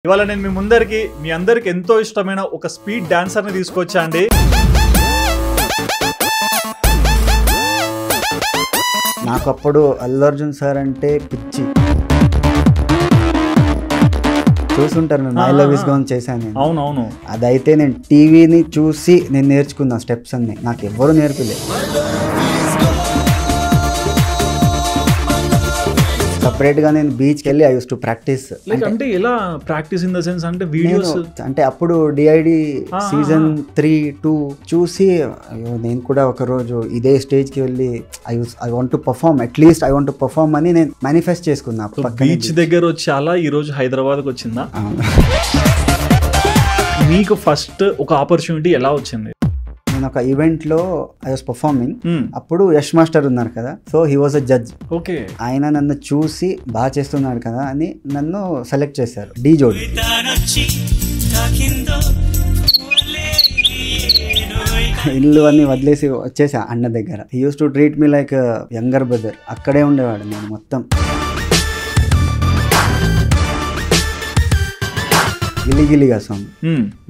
ఇవాళ నేను మీ అందరికి ఎంతో ఇష్టమైన ఒక స్పీడ్ డాన్సర్ ని తీసుకొచ్చా అండి. నాకు అప్పుడు అల్లు అర్జున్ సార్ అంటే పిచ్చి. చూసుంటారు మేము ఐ లవ్ ఇస్ గోన్ చేశాను నేను. అవునవును. అదైతే నేను టీవీని చూసి నేను నేర్చుకున్నా స్టెప్స్ అన్ని, నాకు ఎవ్వరూ నేర్పలేదు. సపరేట్గా నేను బీచ్కి వెళ్ళి ఐ యూస్ టు ప్రాక్టీస్. అంటే ఎలా ప్రాక్టీస్ ఇన్ ద సెన్స్ అంటే వీడియోస్ అంటే అప్పుడు డిఐడి సీజన్ 3-2 చూసి అయ్యో నేను కూడా ఒకరోజు ఇదే స్టేజ్కి వెళ్ళి I want to perform, at least I want to perform అని నేను మేనిఫెస్ట్ చేసుకున్నా. బీచ్ దగ్గర వచ్చి అలా ఈ రోజు హైదరాబాద్కి వచ్చిందా? మీకు ఫస్ట్ ఒక ఆపర్చునిటీ ఎలా వచ్చింది? నేను ఒక ఈవెంట్లో ఐ వాస్ పర్ఫార్మింగ్, అప్పుడు యష్ మాస్టర్ ఉన్నారు కదా, so he was a judge. Okay. ఆయన నన్ను చూసి బాగా చేస్తున్నాడు కదా అని నన్ను సెలెక్ట్ చేశారు డీ జోడి. ఇల్లు అన్ని వదిలేసి వచ్చేసా అన్న దగ్గర. He use to treat me like younger brother. అక్కడే ఉండేవాడు నేను మొత్తం. గిల్లి గిల్లిగా సాంగ్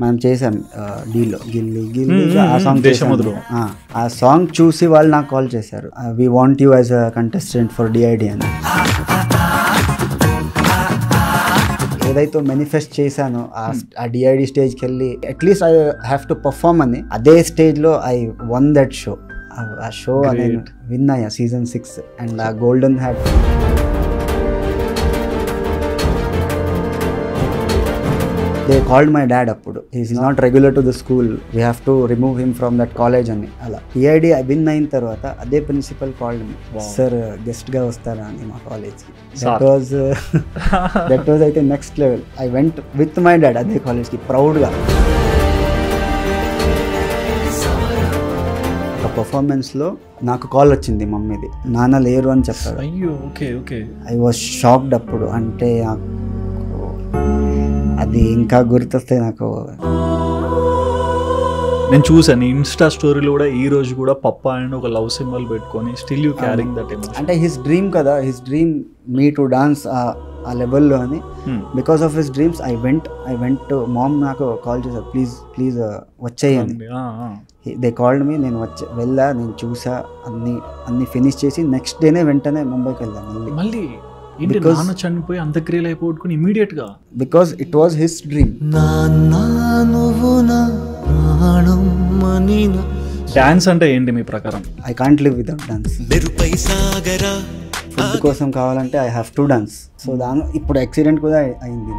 మనం చేసాం డీలో, గిల్లి గిల్లి ఆ సాంగ్ చేసాము. ఆ సాంగ్ చూసి వాళ్ళు నాకు కాల్ చేశారు, we want you as a contestant for DID అని. ఏదైతే మేనిఫెస్ట్ చేశానో ఆ డిఐడి స్టేజ్కి వెళ్ళి at least I have to perform అని, అదే స్టేజ్లో ఐ వన్ దట్ షో. ఆ షో నేను విన్ అయ్యా సీజన్ 6 అండ్ ఆ golden hat. They called my dad appudu. He is not regular to the school. We have to remove him from that college ani. Ala EID I win ayin tarvata ade principal called me. Wow. Sir guest ga vastara ani ma college ki. That was I think next level. I went with my dad ade college ki proud ga. ఒక performance లో నాకు call వచ్చింది మమ్మీది, నాన్న లేరు అని చెప్పారు. అయ్యో. Okay okay. I was shocked అప్పుడు. అంటే అది ఇంకా గుర్తొస్తే నాకు. నేను చూసాను ఇన్స్టా స్టోరీలో కూడా ఈ రోజు కూడా పప్పా అండ్ ఒక లవ్ సింబల్ పెట్టుకొని still you carrying that emotion. అంటే హిస్ డ్రీమ్ కదా, his dream me to dance ఆ లెవెల్లో అని. Because of his dreams I went mom నాకు కాల్ చేశారు, ప్లీజ్ వచ్చేయని. They called me. నేను వెళ్ళా, నేను చూసా, అన్ని ఫినిష్ చేసి నెక్స్ట్ డేనే వెంటనే ముంబైకి వెళ్ళాను మళ్ళీ. చనిపోయి అంత్యక్రియలు అయిపోగొట్టుకుని ఇమీడియట్ గా, because it was his dream. Dance అంటే ఏంటి మీ ప్రకారం? I can't live without dance. Food కోసం కావాలంటే I have to dance. So ఇప్పుడు యాక్సిడెంట్ కూడా అయింది.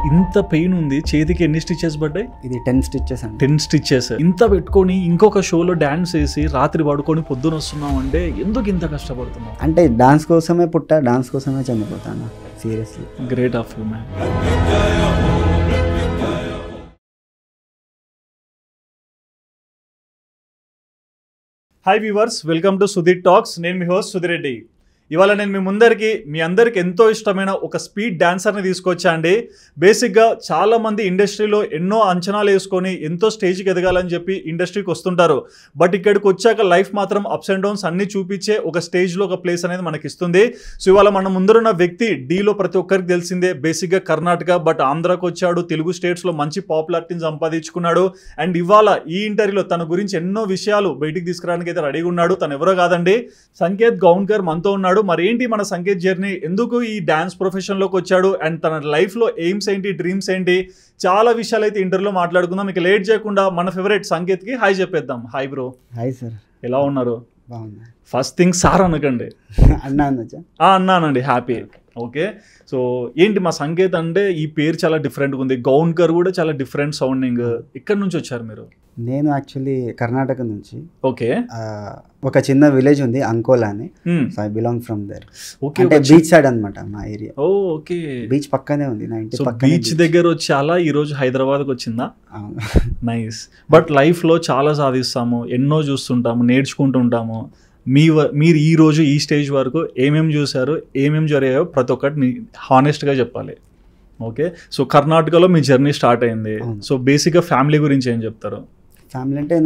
ఇంత పెయిన్ ఉంది, చేతికి ఎన్ని స్టిచెస్ పడ్డాయి? ఇది 10 స్టిచెస్ అండి. 10 స్టిచెస్. ఇంత పెట్టుకొని ఇంకొక షోలో డాన్స్ వేసి రాత్రి పడుకొని పొద్దున వస్తున్నాం అంటే ఎందుకు ఇంత కష్టపడుతున్నావు? అంటే డాన్స్ కోసమే పుట్టా, డాన్స్ కోసమే చనిపోతాను. Seriously great of you man. Hi viewers, welcome to Sudheer talks. నేను మీ హోస్ట్ సుధీర్ రెడ్డి. ఇవాళ నేను మీ అందరికి ఎంతో ఇష్టమైన ఒక స్పీడ్ డాన్సర్ని తీసుకొచ్చా అండి. బేసిక్గా చాలామంది ఇండస్ట్రీలో ఎన్నో అంచనాలు వేసుకొని ఎంతో స్టేజ్కి ఎదగాలని చెప్పి ఇండస్ట్రీకి వస్తుంటారు. బట్ ఇక్కడికి వచ్చాక లైఫ్ మాత్రం అప్స్ అండ్ డౌన్స్ అన్నీ చూపించే ఒక స్టేజ్లో ఒక ప్లేస్ అనేది మనకి ఇస్తుంది. సో ఇవాళ మన ముందరున్న వ్యక్తి డీలో ప్రతి ఒక్కరికి తెలిసిందే. బేసిక్గా కర్ణాటక, బట్ ఆంధ్రాకి వచ్చాడు, తెలుగు స్టేట్స్లో మంచి పాపులారిటీని సంపాదించుకున్నాడు. అండ్ ఇవాళ ఈ ఇంటర్వ్యూలో తన గురించి ఎన్నో విషయాలు బయటికి తీసుకురావడానికి అయితే రెడీగా ఉన్నాడు. తను ఎవరో కాదండి, సంకేత్ గౌన్కర్ మనతో ఉన్నాడు. మరి ఏంటి మన సంకేత్ జర్నీ, ఎందుకు ఈ డాన్స్ ప్రొఫెషన్లోకి వచ్చాడు, అండ్ తన లైఫ్లో ఎయిమ్స్ ఏంటి, డ్రీమ్స్ ఏంటి, చాలా విషయాలు అయితే ఇంటర్వ్యూలో మాట్లాడుకుందాం. మీకు లేట్ చేయకుండా మన ఫేవరెట్ సంకేత్కి హాయ్ చెప్పేద్దాం. Hi bro. Hi sir. ఎలా ఉన్నారు? బాగున్నా. ఫస్ట్ థింగ్ సార్ అనకండి, అన్నానండి. హ్యాపీ. ఓకే. సో ఏంటి మా సంకేత్ అంటే ఈ పేరు చాలా డిఫరెంట్గా ఉంది, గౌన్కర్ కూడా చాలా డిఫరెంట్ సౌండింగ్. ఇక్కడ నుంచి వచ్చారు మీరు? నేను యాక్చువల్లీ కర్ణాటక నుంచి. ఓకే. ఒక చిన్న విలేజ్ ఉంది అంకోలా అని, so I belong from there. Okay. అంటే బీచ్ సైడ్ అనమాట మా ఏరియా. ఓకే. బీచ్ పక్కనే ఉంది నా ఇంటి పక్కన. బీచ్ దగ్గర వచ్చి అలా ఈ రోజు హైదరాబాద్కి వచ్చిందా? నైస్. బట్ లైఫ్లో చాలా సాధిస్తాము, ఎన్నో చూస్తుంటాము, నేర్చుకుంటుంటాము. మీరు ఈ రోజు ఈ స్టేజ్ వరకు ఏమేమి చూసారు, ఏమేమి జరిగాయో ప్రతి ఒక్కటి హానెస్ట్గా చెప్పాలి. ఓకే. సో కర్ణాటకలో మీ జర్నీ స్టార్ట్ అయింది. సో బేసిక్గా ఫ్యామిలీ గురించి ఏం చెప్తారు? ఫ్యామిలీ అంటే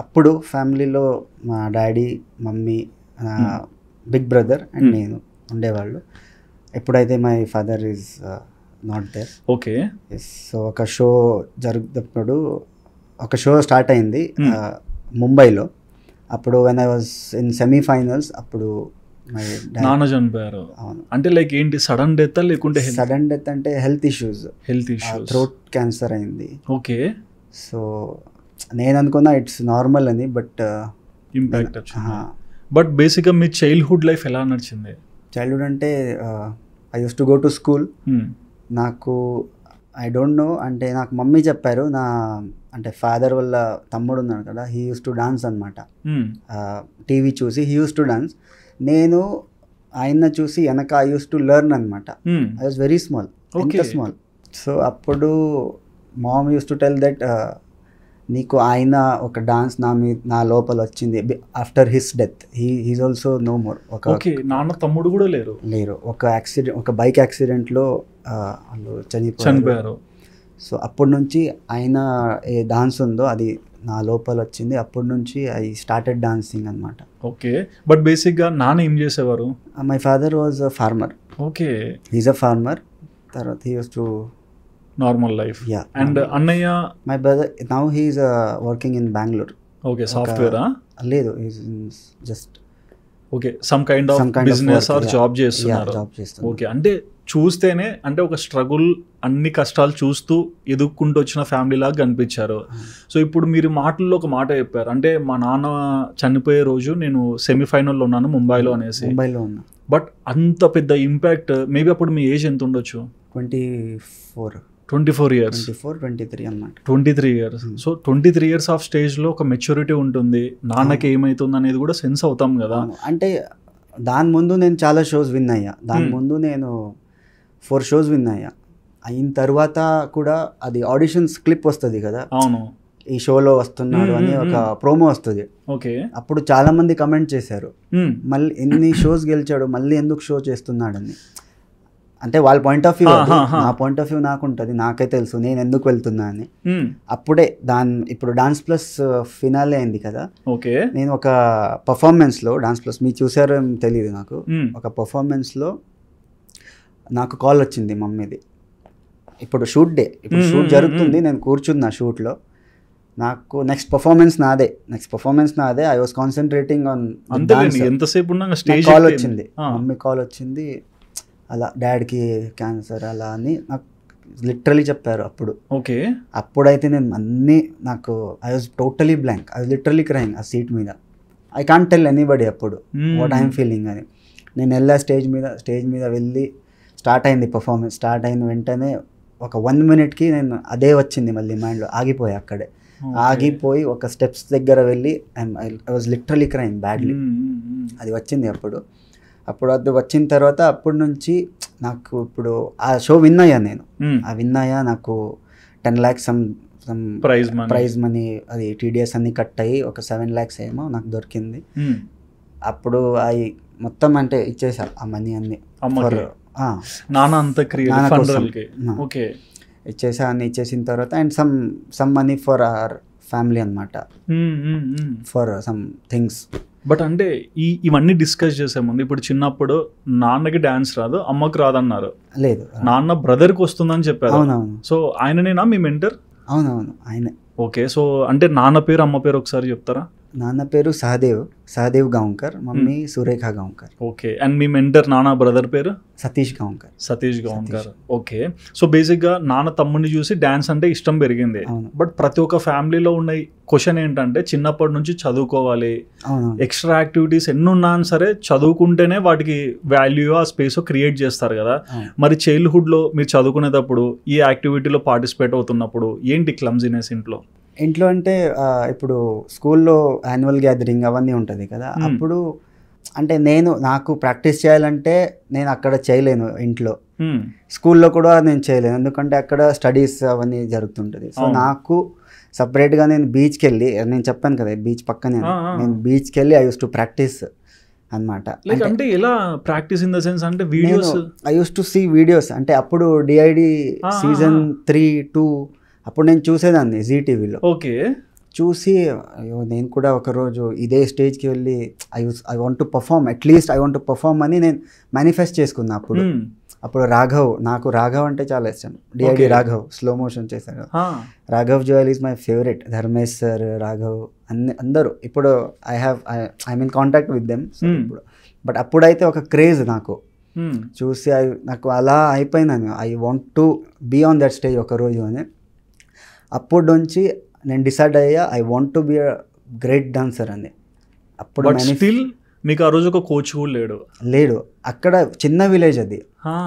అప్పుడు ఫ్యామిలీలో మా daddy, mummy, big brother and నేను ఉండేవాళ్ళు. ఎప్పుడైతే my father is not there. Okay. So ఒక షో జరుగుతున్నప్పుడు ఒక షో స్టార్ట్ అయింది ముంబైలో. అప్పుడు when I was in semifinals, అప్పుడు నాన్న చనిపోయారు. అవును. అంటే లైక్ ఏంటి, సడన్ డెత్ లేకుంటే సడన్ డెత్ అంటే హెల్త్ ఇష్యూస్, థ్రోట్ క్యాన్సర్ అయింది. ఓకే. సో నేను అనుకున్నా ఇట్స్ నార్మల్ అని, బట్ ఇంపాక్ట్ వచ్చింది. బట్ బేసిక్గా మీ చైల్డ్హుడ్ లైఫ్ ఎలా నడిచింది? చైల్డ్హుడ్ అంటే I use to go to school. నాకు ఐ డోంట్ నో, అంటే నాకు మమ్మీ చెప్పారు, నా అంటే ఫాదర్ వాళ్ళ తమ్ముడు ఉన్నాడు కదా, హీ యూస్ టు డాన్స్ అనమాట. టీవీ చూసి హీ యూస్ టు డాన్స్. నేను ఆయన చూసి వెనక ఐ యూస్ టు లెర్న్ అనమాట. ఐ వాజ్ వెరీ స్మాల్, ఎంత స్మాల్. సో అప్పుడు mom use to tell that నీకు ఆయన ఒక డాన్స్ నా లోపల వచ్చింది after his death. He's also no more. Okay, నాన్న తమ్ముడు కూడా లేరు. ఒక యాక్సిడెంట్, ఒక బైక్ యాక్సిడెంట్లో వాళ్ళు చనిపోయారు. సో అప్పటి నుంచి ఆయన ఏ డాన్స్ ఉందో అది నా లోపల వచ్చింది. అప్పటి నుంచి ఐ స్టార్టెడ్ డాన్సింగ్ అనమాట. ఓకే. బట్ బేసిక్గా నాన్న ఏం చేసేవారు? My father was a farmer. Okay. He's a farmer. తర్వాత he use to normal life. Yeah. And అన్నయ్య? My brother now he's working in Bengaluru. Okay. సాఫ్ట్వేరా? లేదు, just okay, some kind of business or job చేస్తున్నారు. Okay. అంటే చూస్తేనే అంటే ఒక struggle, అన్ని కష్టాలు చూస్తూ ఎదుక్కుంటూ వచ్చిన ఫ్యామిలీ లాగా కనిపించారు. సో ఇప్పుడు మీరు మాటల్లో ఒక మాట చెప్పారు, అంటే మా నాన్న చనిపోయే రోజు నేను సెమీఫైనల్లో ఉన్నాను ముంబైలో అనేసి. ముంబైలో ఉన్నా. బట్ అంత పెద్ద ఇంపాక్ట్, మేబీ అప్పుడు మీ ఏజ్ ఎంత ఉండొచ్చు? 24 years. 23 అన్నమాట. 23 years. సో 23 years ఆఫ్ స్టేజ్లో ఒక మెచ్యూరిటీ ఉంటుంది, నాన్నకి ఏమవుతుంది అనేది కూడా సెన్స్ అవుతాం కదా. అంటే దాని ముందు నేను చాలా షోస్ విన్ అయ్యా. దాని ముందు నేను 4 shows విన్ అయ్యా. అయిన తర్వాత కూడా అది ఆడిషన్స్ క్లిప్ వస్తుంది కదా. అవును. ఈ షోలో వస్తున్నాడు అని ఒక ప్రోమో వస్తుంది. ఓకే. అప్పుడు చాలా మంది కమెంట్ చేశారు, మళ్ళీ ఎన్ని షోస్ గెలిచాడు, మళ్ళీ ఎందుకు షో చేస్తున్నాడని. అంటే వాళ్ళ పాయింట్ ఆఫ్ వ్యూ, నా పాయింట్ ఆఫ్ వ్యూ నాకు ఉంటుంది, నాకే తెలుసు నేను ఎందుకు వెళ్తున్నా అని. అప్పుడే ఇప్పుడు డాన్స్ ప్లస్ ఫినాలే అయింది కదా. ఓకే. నేను ఒక పర్ఫార్మెన్స్లో, డాన్స్ ప్లస్ మీరు చూసారో తెలియదు నాకు, ఒక పర్ఫార్మెన్స్లో నాకు కాల్ వచ్చింది మమ్మీది. ఇప్పుడు షూట్ డే, ఇప్పుడు షూట్ జరుగుతుంది, నేను కూర్చున్నా షూట్లో. నాకు నెక్స్ట్ పర్ఫార్మెన్స్ నాదే. ఐ వాస్ కాన్సన్ట్రేటింగ్ ఆన్ ఎంతసేపు కాల్ వచ్చింది, మమ్మీ కాల్ వచ్చింది, అలా డాడ్కి క్యాన్సర్ అలా అని నాకు లిటరలీ చెప్పారు అప్పుడు. ఓకే. అప్పుడైతే నేను అన్నీ నాకు I was totally blank. I was literally crying ఆ సీట్ మీద. ఐ కాంట్ టెల్ ఎనీబడి అప్పుడు వాట్ ఐఎమ్ ఫీలింగ్ అని. నేను వెళ్ళా స్టేజ్ మీద వెళ్ళి స్టార్ట్ అయింది పర్ఫార్మెన్స్. స్టార్ట్ అయిన వెంటనే ఒక 1 minute నేను అదే వచ్చింది మళ్ళీ మైండ్లో. ఆగిపోయి అక్కడే ఆగిపోయి ఒక స్టెప్స్ దగ్గర వెళ్ళి I was literally crying badly. అది వచ్చింది అప్పుడు అది వచ్చిన తర్వాత అప్పటి నుంచి నాకు ఇప్పుడు ఆ షో విన్ అయ్యా నేను. ఆ విన్ అయ్యా, నాకు 10 lakhs సమ్ ప్రైజ్ మనీ, అది TDS అన్ని కట్ అయ్యి ఒక 7 lakhs ఏమో నాకు దొరికింది. అప్పుడు అవి మొత్తం అంటే ఇచ్చేసా ఆ మనీ అన్ని ఇచ్చేసా. అన్ని ఇచ్చేసిన తర్వాత and some money for our family అనమాట, ఫర్ సమ్ థింగ్స్. బట్ అంటే ఇవన్నీ డిస్కస్ చేసే ముందు, ఇప్పుడు చిన్నప్పుడు నాన్నకి డాన్స్ రాదు, అమ్మకి రాదన్నారు. లేదు, నాన్న బ్రదర్కి వస్తుందని చెప్పారు. అవునవును. సో ఆయననేనా మీ మెంటర్? అవునవును, ఆయనే. ఓకే. సో అంటే నాన్న పేరు, అమ్మ పేరు ఒకసారి చెప్తారా? నాన్న పేరు Sahadev Gaonkar, mummy Surekha Gaonkar. Okay. And మీ మెంటర్ నాన్న బ్రదర్ పేరు? సతీష్ గాంవ్కర్. ఓకే. సో బేసిక్గా నాన్న తమ్ముడిని చూసి డాన్స్ అంటే ఇష్టం పెరిగింది. బట్ ప్రతి ఒక్క ఫ్యామిలీలో ఉన్న క్వశ్చన్ ఏంటంటే, చిన్నప్పటి నుంచి చదువుకోవాలి, ఎక్స్ట్రా యాక్టివిటీస్ ఎన్ని ఉన్నా సరే చదువుకుంటేనే వాటికి వాల్యూ ఆ స్పేస్ క్రియేట్ చేస్తారు కదా. మరి చైల్డ్హుడ్లో మీరు చదువుకునేటప్పుడు ఈ యాక్టివిటీలో పార్టిసిపేట్ అవుతున్నప్పుడు ఏంటి క్లమ్జీనెస్ ఇంట్లో అంటే ఇప్పుడు స్కూల్లో యాన్యువల్ గ్యాదరింగ్ అవన్నీ ఉంటుంది కదా. అప్పుడు అంటే నాకు ప్రాక్టీస్ చేయాలంటే నేను అక్కడ చేయలేను, ఇంట్లో స్కూల్లో కూడా నేను చేయలేను, ఎందుకంటే అక్కడ స్టడీస్ అవన్నీ జరుగుతుంటుంది. సో నాకు సపరేట్గా నేను బీచ్కి వెళ్ళి, నేను చెప్పాను కదా బీచ్ పక్కనే, నేను బీచ్కి వెళ్ళి ఐ యూస్ టు ప్రాక్టీస్ అనమాట. అంటే ఎలా ప్రాక్టీస్ ఇన్ ద సెన్స్ అంటే videos? I use to see videos. అంటే అప్పుడు DID season 3, 2 అప్పుడు నేను చూసేదాన్ని ZTVలో. ఓకే. చూసి అయ్యో నేను కూడా ఒకరోజు ఇదే స్టేజ్కి వెళ్ళి I want to perform, at least I want to perform అని నేను మేనిఫెస్ట్ చేసుకున్నా అప్పుడు. అప్పుడు నాకు రాఘవ్ అంటే చాలా ఇష్టం. డిఐడి రాఘవ్ స్లో మోషన్ చేశారు. Raghav Juyal is my favourite. Dharmesh sir, Raghav అందరూ ఇప్పుడు I mean contact with them ఇప్పుడు. బట్ అప్పుడైతే ఒక క్రేజ్ నాకు చూసి నాకు అలా అయిపోయినాను. I want to be on that stage ఒకరోజు అని. అప్పటి నుంచి నేను డిసైడ్ అయ్యా I want to be a great dancer అని. అప్పుడు స్టిల్ మీకు ఆ రోజు ఒక కోచ్ కూడా లేడు. అక్కడ చిన్న విలేజ్, అది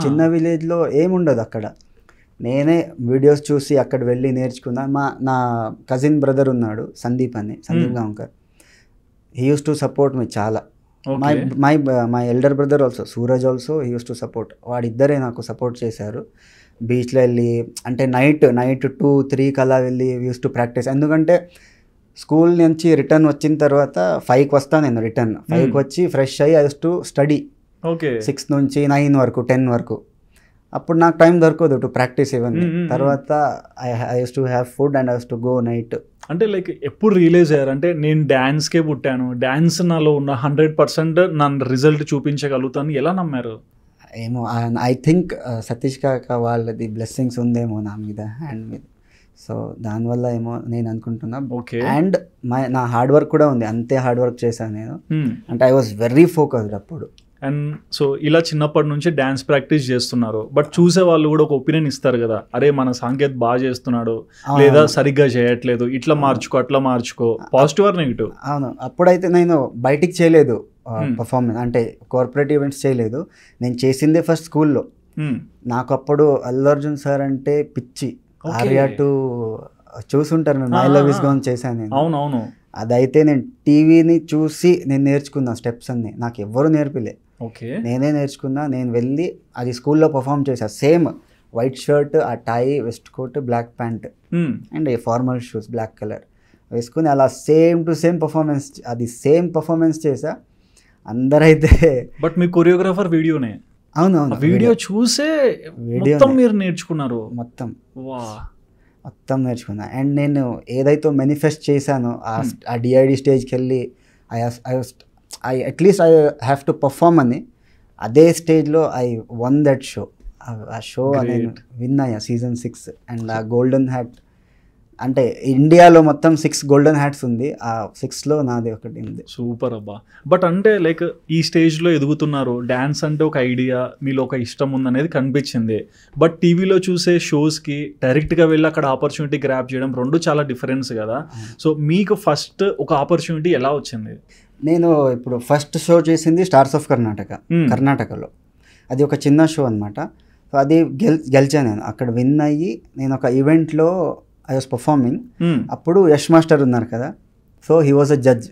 చిన్న విలేజ్లో ఏముండదు. అక్కడ నేనే వీడియోస్ చూసి అక్కడ వెళ్ళి నేర్చుకున్నా. నా కజిన్ బ్రదర్ ఉన్నాడు Sandeep Gaonkar. He use to support me చాలా. My elder brother also Suraj also he use to support. వాడిద్దరే నాకు సపోర్ట్ చేశారు. బీచ్లో వెళ్ళి అంటే నైట్ 2-3 అలా వెళ్ళి యూస్ టు ప్రాక్టీస్. ఎందుకంటే స్కూల్ నుంచి రిటర్న్ వచ్చిన తర్వాత 5కి వస్తాను నేను. రిటర్న్ 5కి వచ్చి ఫ్రెష్ అయ్యి ఐ యూస్ టు స్టడీ 6 నుంచి 9 వరకు 10 వరకు. అప్పుడు నాకు టైం దొరకదు టు ప్రాక్టీస్ ఇవన్నీ. తర్వాత I use to have food and I use to go night. అంటే లైక్ ఎప్పుడు రియలైజ్ అయ్యారు అంటే నేను డ్యాన్స్కే పుట్టాను, డ్యాన్స్ నాలో ఉన్న 100% నా రిజల్ట్ చూపించగలుగుతాను ఎలా నమ్మారు? ఏమో ఐ థింక్ సతీష్ కాక వాళ్ళది బ్లెస్సింగ్స్ ఉందేమో నా మీద, హ్యాండ్ మీద. సో దానివల్ల ఏమో నేను అనుకుంటున్నా. అండ్ నా హార్డ్ వర్క్ కూడా ఉంది. అంతే హార్డ్ వర్క్ చేశాను నేను. అంటే ఐ వాజ్ వెరీ ఫోకస్డ్ అప్పుడు. అండ్ సో ఇలా చిన్నప్పటి నుంచి డ్యాన్స్ ప్రాక్టీస్ చేస్తున్నారు. బట్ చూసే వాళ్ళు కూడా ఒక ఒపీనియన్ ఇస్తారు కదా, అరే మన సాంకేత్ బాగా చేస్తున్నాడు లేదా సరిగ్గా చేయట్లేదు, ఇట్లా మార్చుకో అట్లా మార్చుకో. Positive or negative? అవును. అప్పుడైతే నేను బయటికి చేయలేదు పర్ఫార్మెన్స్, అంటే కార్పొరేట్ ఈవెంట్స్ చేయలేదు. నేను చేసిందే ఫస్ట్ స్కూల్లో. నాకు అప్పుడు అల్లు అర్జున్ సార్ అంటే పిచ్చి. ఆర్యా 2 చూసుంటారు నేను, మై లవ్ ఇస్ గోన్ చేశాను నేను. అవునవును. అదైతే నేను టీవీని చూసి నేను నేర్చుకున్నా స్టెప్స్ అన్ని. నాకు ఎవ్వరు నేర్పిలే, నేనే నేర్చుకున్నా. నేను వెళ్ళి అది స్కూల్లో పర్ఫామ్ చేశా. Same white shirt, a tie, waistcoat, black pant and formal shoes black colour వేసుకుని అలా సేమ్ టు సేమ్ పర్ఫార్మెన్స్, అది సేమ్ పర్ఫార్మెన్స్ చేసా. అందరైతే బట్ మీ కొరియోగ్రాఫర్ వీడియోనే? అవునవును, వీడియో చూసే మొత్తం మీరు నేర్చుకున్నారు? మొత్తం నేర్చుకున్నా. అండ్ నేను ఏదైతే మేనిఫెస్ట్ చేశానో ఆ డిఐడి స్టేజ్కి వెళ్ళి I at least I have to perform అని, అదే స్టేజ్లో ఐ వన్ దట్ షో. ఆ షో నేను విన్ అయ్యా సీజన్ 6. అండ్ ఆ గోల్డెన్ హ్యాట్ అంటే ఇండియాలో మొత్తం 6 గోల్డెన్ హ్యాట్స్ ఉంది, ఆ 6లో నాది ఒకటి ఉంది. సూపర్ అబ్బా. బట్ అంటే లైక్ ఈ స్టేజ్లో ఎదుగుతున్నారు, డ్యాన్స్ అంటే ఒక ఐడియా, మీలో ఒక ఇష్టం ఉందనేది కనిపించింది. బట్ టీవీలో చూసే షోస్కి డైరెక్ట్గా వెళ్ళి అక్కడ ఆపర్చునిటీ గ్రాప్ చేయడం రెండు చాలా డిఫరెన్స్ కదా. సో మీకు ఫస్ట్ ఒక ఆపర్చునిటీ ఎలా వచ్చింది? నేను ఇప్పుడు ఫస్ట్ షో చేసింది స్టార్స్ ఆఫ్ కర్ణాటకలో. అది ఒక చిన్న షో అనమాట. సో అది గెలిచాను నేను. అక్కడ విన్ అయ్యి నేను ఒక ఈవెంట్లో ఐ వాస్ పర్ఫార్మింగ్. అప్పుడు యష్ మాస్టర్ ఉన్నారు కదా, so he was a judge.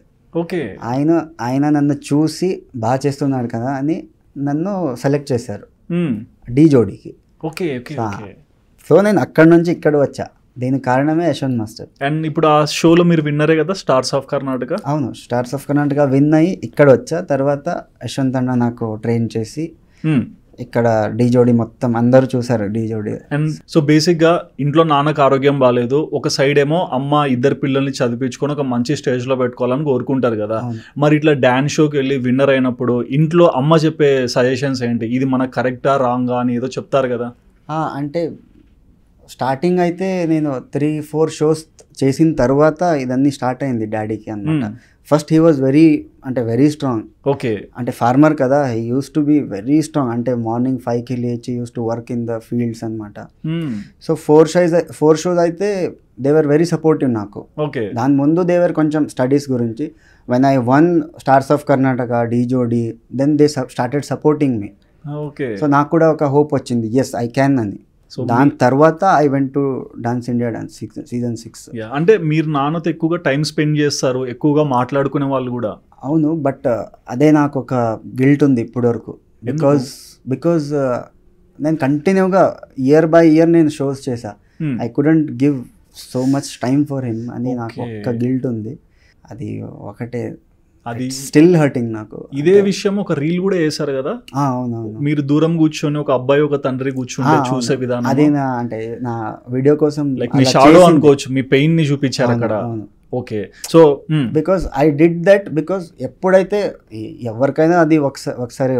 ఆయన నన్ను చూసి బాగా చేస్తున్నాడు కదా అని నన్ను సెలెక్ట్ చేశారు డీ జోడీకి. సో నేను అక్కడ నుంచి ఇక్కడ వచ్చా. దీనికి కారణమే యశ్వంత్ మాస్టర్. అండ్ ఇప్పుడు ఆ షోలో మీరు విన్నరే కదా, స్టార్స్ ఆఫ్ కర్ణాటక? అవును, స్టార్స్ ఆఫ్ కర్ణాటక విన్ అయ్యి ఇక్కడ వచ్చా. తర్వాత యశ్వంత్ అన్న నాకు ట్రైన్ చేసి ఇక్కడ డీ జోడీ మొత్తం అందరూ చూసారు డీ జోడీ. అండ్ సో బేసిక్గా ఇంట్లో నాన్నకు ఆరోగ్యం బాగాలేదు, ఒక సైడ్ ఏమో అమ్మ 2 పిల్లల్ని చదివించుకొని ఒక మంచి స్టేజ్లో పెట్టుకోవాలని కోరుకుంటారు కదా. మరి ఇట్లా డ్యాన్స్ షోకి వెళ్ళి విన్నర్ అయినప్పుడు ఇంట్లో అమ్మ చెప్పే సజెషన్స్ ఏంటి? ఇది మనకు కరెక్టా రాంగా అని ఏదో చెప్తారు కదా. అంటే స్టార్టింగ్ అయితే నేను 3-4 షోస్ చేసిన తర్వాత ఇదన్నీ స్టార్ట్ అయింది డాడీకి అన్నమాట. First he was very strong. అంటే ఫార్మర్ కదా, he use to be very strong. అంటే మార్నింగ్ 5కి లేచి use to work in the fields అనమాట. సో 4 షోస్ అయితే దే వర్ వెరీ సపోర్టివ్ నాకు. దాని ముందు దే వర్ కొంచెం స్టడీస్ గురించి. When I won stars of Karnataka, Dhee Jodi, then they started supporting me. So నాకు కూడా ఒక హోప్ వచ్చింది, ఎస్ ఐ క్యాన్ అని. దాని తర్వాత I went to dance India dance season 6. అంటే మీరు నాన్నతో ఎక్కువగా టైం స్పెండ్ చేస్తారు, ఎక్కువగా మాట్లాడుకునే వాళ్ళు కూడా? అవును, బట్ అదే నాకు ఒక గిల్ట్ ఉంది ఇప్పటి వరకు. బికాజ్ నేను కంటిన్యూగా ఇయర్ బై ఇయర్ నేను షోస్ చేశా. I couldn't give so much time for him అని నాకు ఒక్క గిల్ట్ ఉంది. అది ఒకటే, అది స్టిల్ హర్టింగ్ నాకు. ఇదే విషయం ఒక రీల్ కూడా వేసారు కదా. అవునవును, మీరు దూరం కూర్చొని ఒక అబ్బాయి ఒక తండ్రి కూర్చుంటే చూసే విధానం, అది అంటే నా వీడియో కోసం లైక్ మీ షాడో అనుకోవచ్చు, మీ పెయిన్ ని చూపించారు అక్కడ. Okay, so because I did that because ఎప్పుడైతే ఎవరికైనా అది ఒకసారి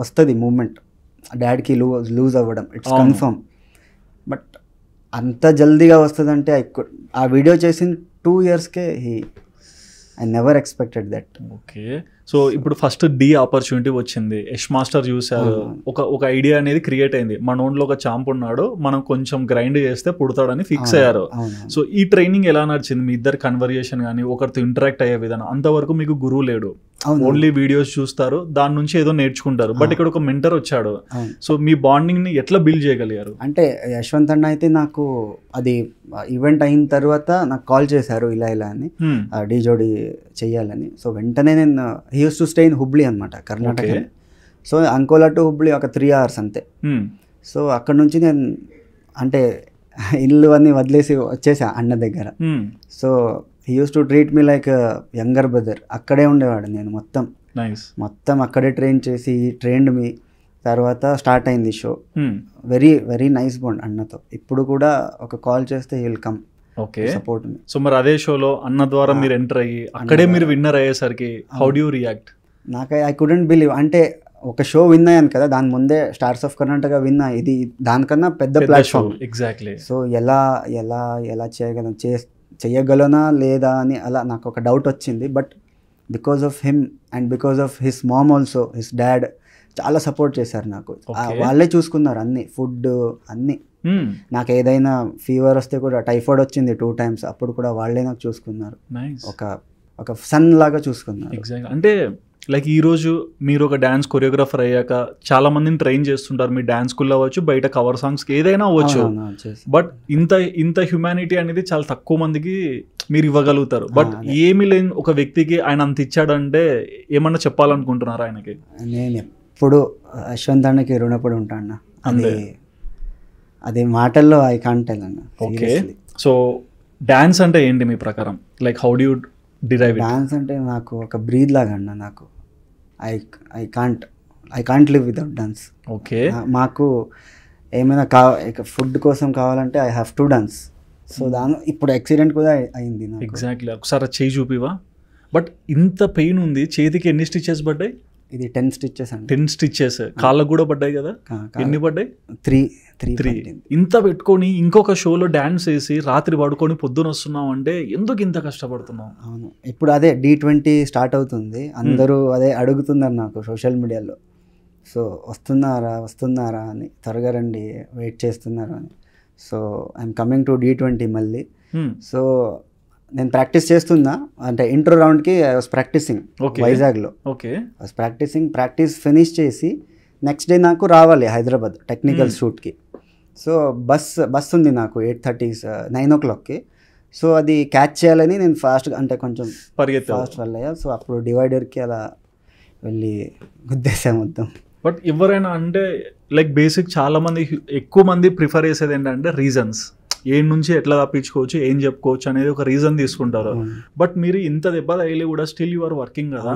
వస్తుంది మూమెంట్. డాడ్కి లూజ్ అవ్వడం ఇట్స్ అవును. కన్ఫర్మ్. బట్ అంత జల్దీగా వస్తుందంటే ఆ వీడియో చేసిన 2 yearsకే I never expected that. Okay. So ఇప్పుడు ఫస్ట్ డి ఆపర్చునిటీ వచ్చింది, యష్ మాస్టర్ చూశారు, ఒక ఐడియా అనేది క్రియేట్ అయింది, మన ఓన్లో ఒక చాంప్ ఉన్నాడు, మనం కొంచెం గ్రైండ్ చేస్తే పుడతాడని ఫిక్స్ అయ్యారు. సో ఈ ట్రైనింగ్ ఎలా నడిచింది? మీ ఇద్దరు కన్వర్జేషన్ కానీ ఒకరితో ఇంటరాక్ట్ అయ్యే విధానం, అంతవరకు మీకు గురువు లేడు, ఓన్లీ వీడియోస్ చూస్తారు, దాని నుంచి ఏదో నేర్చుకుంటారు. బట్ ఇక్కడ ఒక మెంటర్ వచ్చాడు. సో మీ బాండింగ్ ని ఎట్లా బిల్డ్ చేయగలిగారు? అంటే యశ్వంత్ అన్న అయితే నాకు అది ఈవెంట్ అయిన తర్వాత నాకు కాల్ చేశారు ఇలా అని డీ జోడీ చెయ్యాలని. సో వెంటనే నేను he use to stay in Hubli అనమాట, కర్ణాటక. సో అంకోలా టు హుబ్లీ ఒక 3 hours అంతే. సో అక్కడ నుంచి నేను అంటే ఇల్లు అన్నీ వదిలేసి వచ్చేసా అన్న దగ్గర. So he use to treat me like younger brother. అక్కడే ఉండేవాడు నేను మొత్తం అక్కడే ట్రైన్ చేసి ట్రైన్డ్ మీ. తర్వాత స్టార్ట్ అయింది show. Very very nice bond అన్నతో. ఇప్పుడు కూడా ఒక కాల్ చేస్తే he will come support me. So మరి అదే షోలో అన్న ద్వారా మీరు ఎంటర్ అయ్యి అక్కడే మీరు విన్నర్ అయ్యేసరికి హౌ డు యు రియాక్ట్? నాకు ఐ కుడెంట్ బిలీవ్. అంటే ఒక షో విన్ అయ్యాను కదా, దాని ముందే స్టార్స్ ఆఫ్ కర్ణాటక విన్. ఇది దానికన్నా పెద్ద ప్లాట్ఫామ్. ఎగ్జాక్ట్లీ. సో ఎలా చేయగలనా లేదా అని అలా నాకు ఒక డౌట్ వచ్చింది. But because of him and because of his mom also, his dad చాలా సపోర్ట్ చేశారు నాకు. వాళ్ళే చూసుకున్నారు అన్ని, ఫుడ్ అన్ని. నాకు ఏదైనా ఫీవర్ వస్తే కూడా, టైఫాయిడ్ వచ్చింది 2 times, అప్పుడు కూడా వాళ్ళే నాకు చూసుకున్నారు. ఒక సన్ లాగా చూసుకున్నారు. ఎగ్జాక్ట్. అంటే లైక్ ఈరోజు మీరు ఒక డ్యాన్స్ కొరియోగ్రాఫర్ అయ్యాక చాలా మందిని ట్రైన్ చేస్తుంటారు, మీ డ్యాన్స్ స్కూల్ అవ్వచ్చు, బయట కవర్ సాంగ్స్కి ఏదైనా అవ్వచ్చు. బట్ ఇంత హ్యుమానిటీ అనేది చాలా తక్కువ మందికి మీరు ఇవ్వగలుగుతారు. బట్ ఏమి లేని ఒక వ్యక్తికి ఆయన అంత ఇచ్చాడంటే ఏమన్నా చెప్పాలనుకుంటున్నారు ఆయనకి? నేను ఎప్పుడు యశ్వంత్ అన్నకి రుణపడి ఉంటాను. అది మాటల్లో ఐ కాంట్ టెల్ అన్న. ఓకే. సో డాన్స్ అంటే ఏంటి మీ ప్రకారం? Like how do you derive it? Dance అంటే నాకు ఒక బ్రీద్ లాగా అన్న. నాకు I can't live without dance. Okay. మాకు ఏమైనా ఫుడ్ కోసం కావాలంటే I have to dance. So ఇప్పుడు యాక్సిడెంట్ కూడా అయింది. ఎగ్జాక్ట్లీ. ఒకసారి చేయి చూపివా? బట్ ఇంత పెయిన్ ఉంది, చేతికి ఎన్ని స్టిచెస్ పడ్డాయి? ఇది 10 stitches అండి. 10 stitches. కాళ్ళకు కూడా పడ్డాయి కదా? ఎన్ని పడ్డాయి? 3. ఇంత పెట్టుకొని ఇంకొక షోలో డాన్స్ వేసి రాత్రి పడుకొని పొద్దున వస్తున్నాం అంటే ఎందుకు ఇంత కష్టపడుతున్నాం? అవును. ఇప్పుడు అదే D20 స్టార్ట్ అవుతుంది, అందరూ అదే అడుగుతున్నారు నాకు సోషల్ మీడియాలో. సో వస్తున్నారా అని, త్వరగా రండి, వెయిట్ చేస్తున్నారు అని. So I'm coming to D20 మళ్ళీ. సో నేను ప్రాక్టీస్ చేస్తున్నా. అంటే ఇంట్రో రౌండ్కి ఐ వాస్ ప్రాక్టీసింగ్ వైజాగ్లో. ప్రాక్టీస్ ఫినిష్ చేసి నెక్స్ట్ డే నాకు రావాలి హైదరాబాద్ టెక్నికల్ షూట్కి. సో బస్ ఉంది నాకు 8:30 9 o'clockకి. సో అది క్యాచ్ చేయాలని నేను ఫాస్ట్గా, అంటే కొంచెం ఫాస్ట్ వెళ్ళాయా. సో అప్పుడు డివైడర్కి అలా వెళ్ళి గుద్దేశా మొత్తం. బట్ ఎవరైనా అంటే లైక్ బేసిక్ చాలా మంది, ఎక్కువ మంది ప్రిఫర్ చేసేది ఏంటంటే రీజన్స్, ఏం నుంచి ఎట్లా తప్పించుకోవచ్చు, ఏం చెప్పుకోవచ్చు అనేది ఒక రీజన్ తీసుకుంటారు. బట్ మీరు ఇంత దెబ్బ తగిలి కూడా స్టిల్ యు ఆర్ వర్కింగ్ కదా.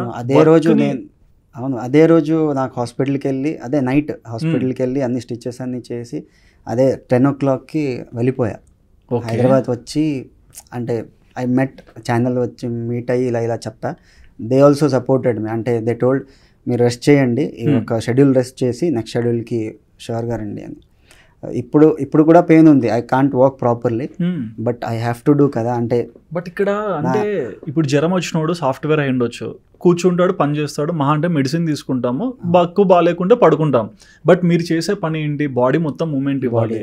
అదే రోజు నాకు హాస్పిటల్కి వెళ్ళి, అదే నైట్ హాస్పిటల్కి వెళ్ళి అన్ని స్టిచెస్ అన్ని చేసి అదే 10 o'clockకి వెళ్ళిపోయా హైదరాబాద్. వచ్చి అంటే ఐ మెట్ ఛానల్ వచ్చి మీట్ అయ్యి ఇలా చెప్తా. They also supported me. అంటే దే టోల్డ్ మీరు రెస్ట్ చేయండి, ఒక షెడ్యూల్ రెస్ట్ చేసి నెక్స్ట్ షెడ్యూల్కి షూర్గా రండి అని. ఇప్పుడు కూడా పెయిన్ ఉంది, I can't walk properly, but I have to do కదా. అంటే బట్ ఇక్కడ అంటే ఇప్పుడు జ్వరం వచ్చినోడు సాఫ్ట్వేర్ అయి ఉండొచ్చు, కూర్చుంటాడు, పని చేస్తాడు, మహా అంటే మెడిసిన్ తీసుకుంటాము, బాగాలేకుండా పడుకుంటాం. బట్ మీరు చేసే పని ఏంటి? బాడీ మొత్తం మూమెంట్ ఇవ్వాలి,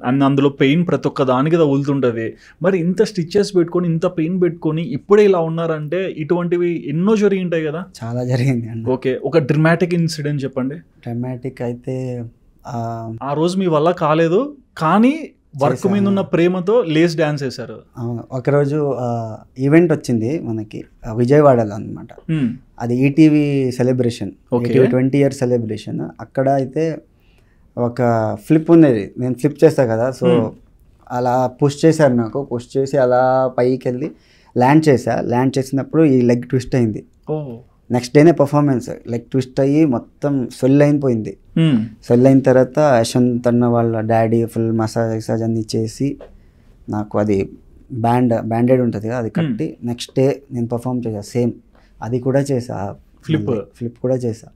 అండ్ అందులో పెయిన్ ప్రతి ఒక్క దానికి తగులుతుంటుంది. మరి ఇంత స్టిచెస్ పెట్టుకొని, ఇంత పెయిన్ పెట్టుకొని ఇప్పుడే ఇలా ఉన్నారంటే ఇటువంటివి ఎన్నో జరిగి ఉంటాయి కదా? చాలా జరిగింది. ఓకే, ఒక డ్రమాటిక్ ఇన్సిడెంట్ చెప్పండి. డ్రమాటిక్ అయితే ఆ రోజు మీ వల్ల కాలేదు, కానీ వర్క్ మీద ఉన్న ప్రేమతో లేస్ డాన్స్ వేశారు. అవును. ఒకరోజు ఈవెంట్ వచ్చింది మనకి విజయవాడలో అనమాట. అది ఈటీవీ సెలబ్రేషన్, 20 years సెలబ్రేషన్. అక్కడ అయితే ఒక ఫ్లిప్ ఉండేది, నేను ఫ్లిప్ చేస్తా కదా. సో అలా పుష్ చేశారు నాకు, పుష్ చేసి అలా పైకి వెళ్ళి ల్యాండ్ చేసినప్పుడు ఈ లెగ్ ట్విస్ట్ అయింది. నెక్స్ట్ డేనే పర్ఫార్మెన్స్, లెగ్ ట్విస్ట్ అయ్యి మొత్తం స్వెల్ అయిపోయింది. స్వెల్ అయిన తర్వాత యశ్వంత్ అన్న వాళ్ళ డాడీ ఫుల్ మసాజ్ అన్ని చేసి నాకు అది బ్యాండెడ్ ఉంటుంది కదా, అది కట్టి నెక్స్ట్ డే నేను పర్ఫామ్ చేసా. సేమ్ అది కూడా చేసా, ఫ్లిప్ కూడా చేసా.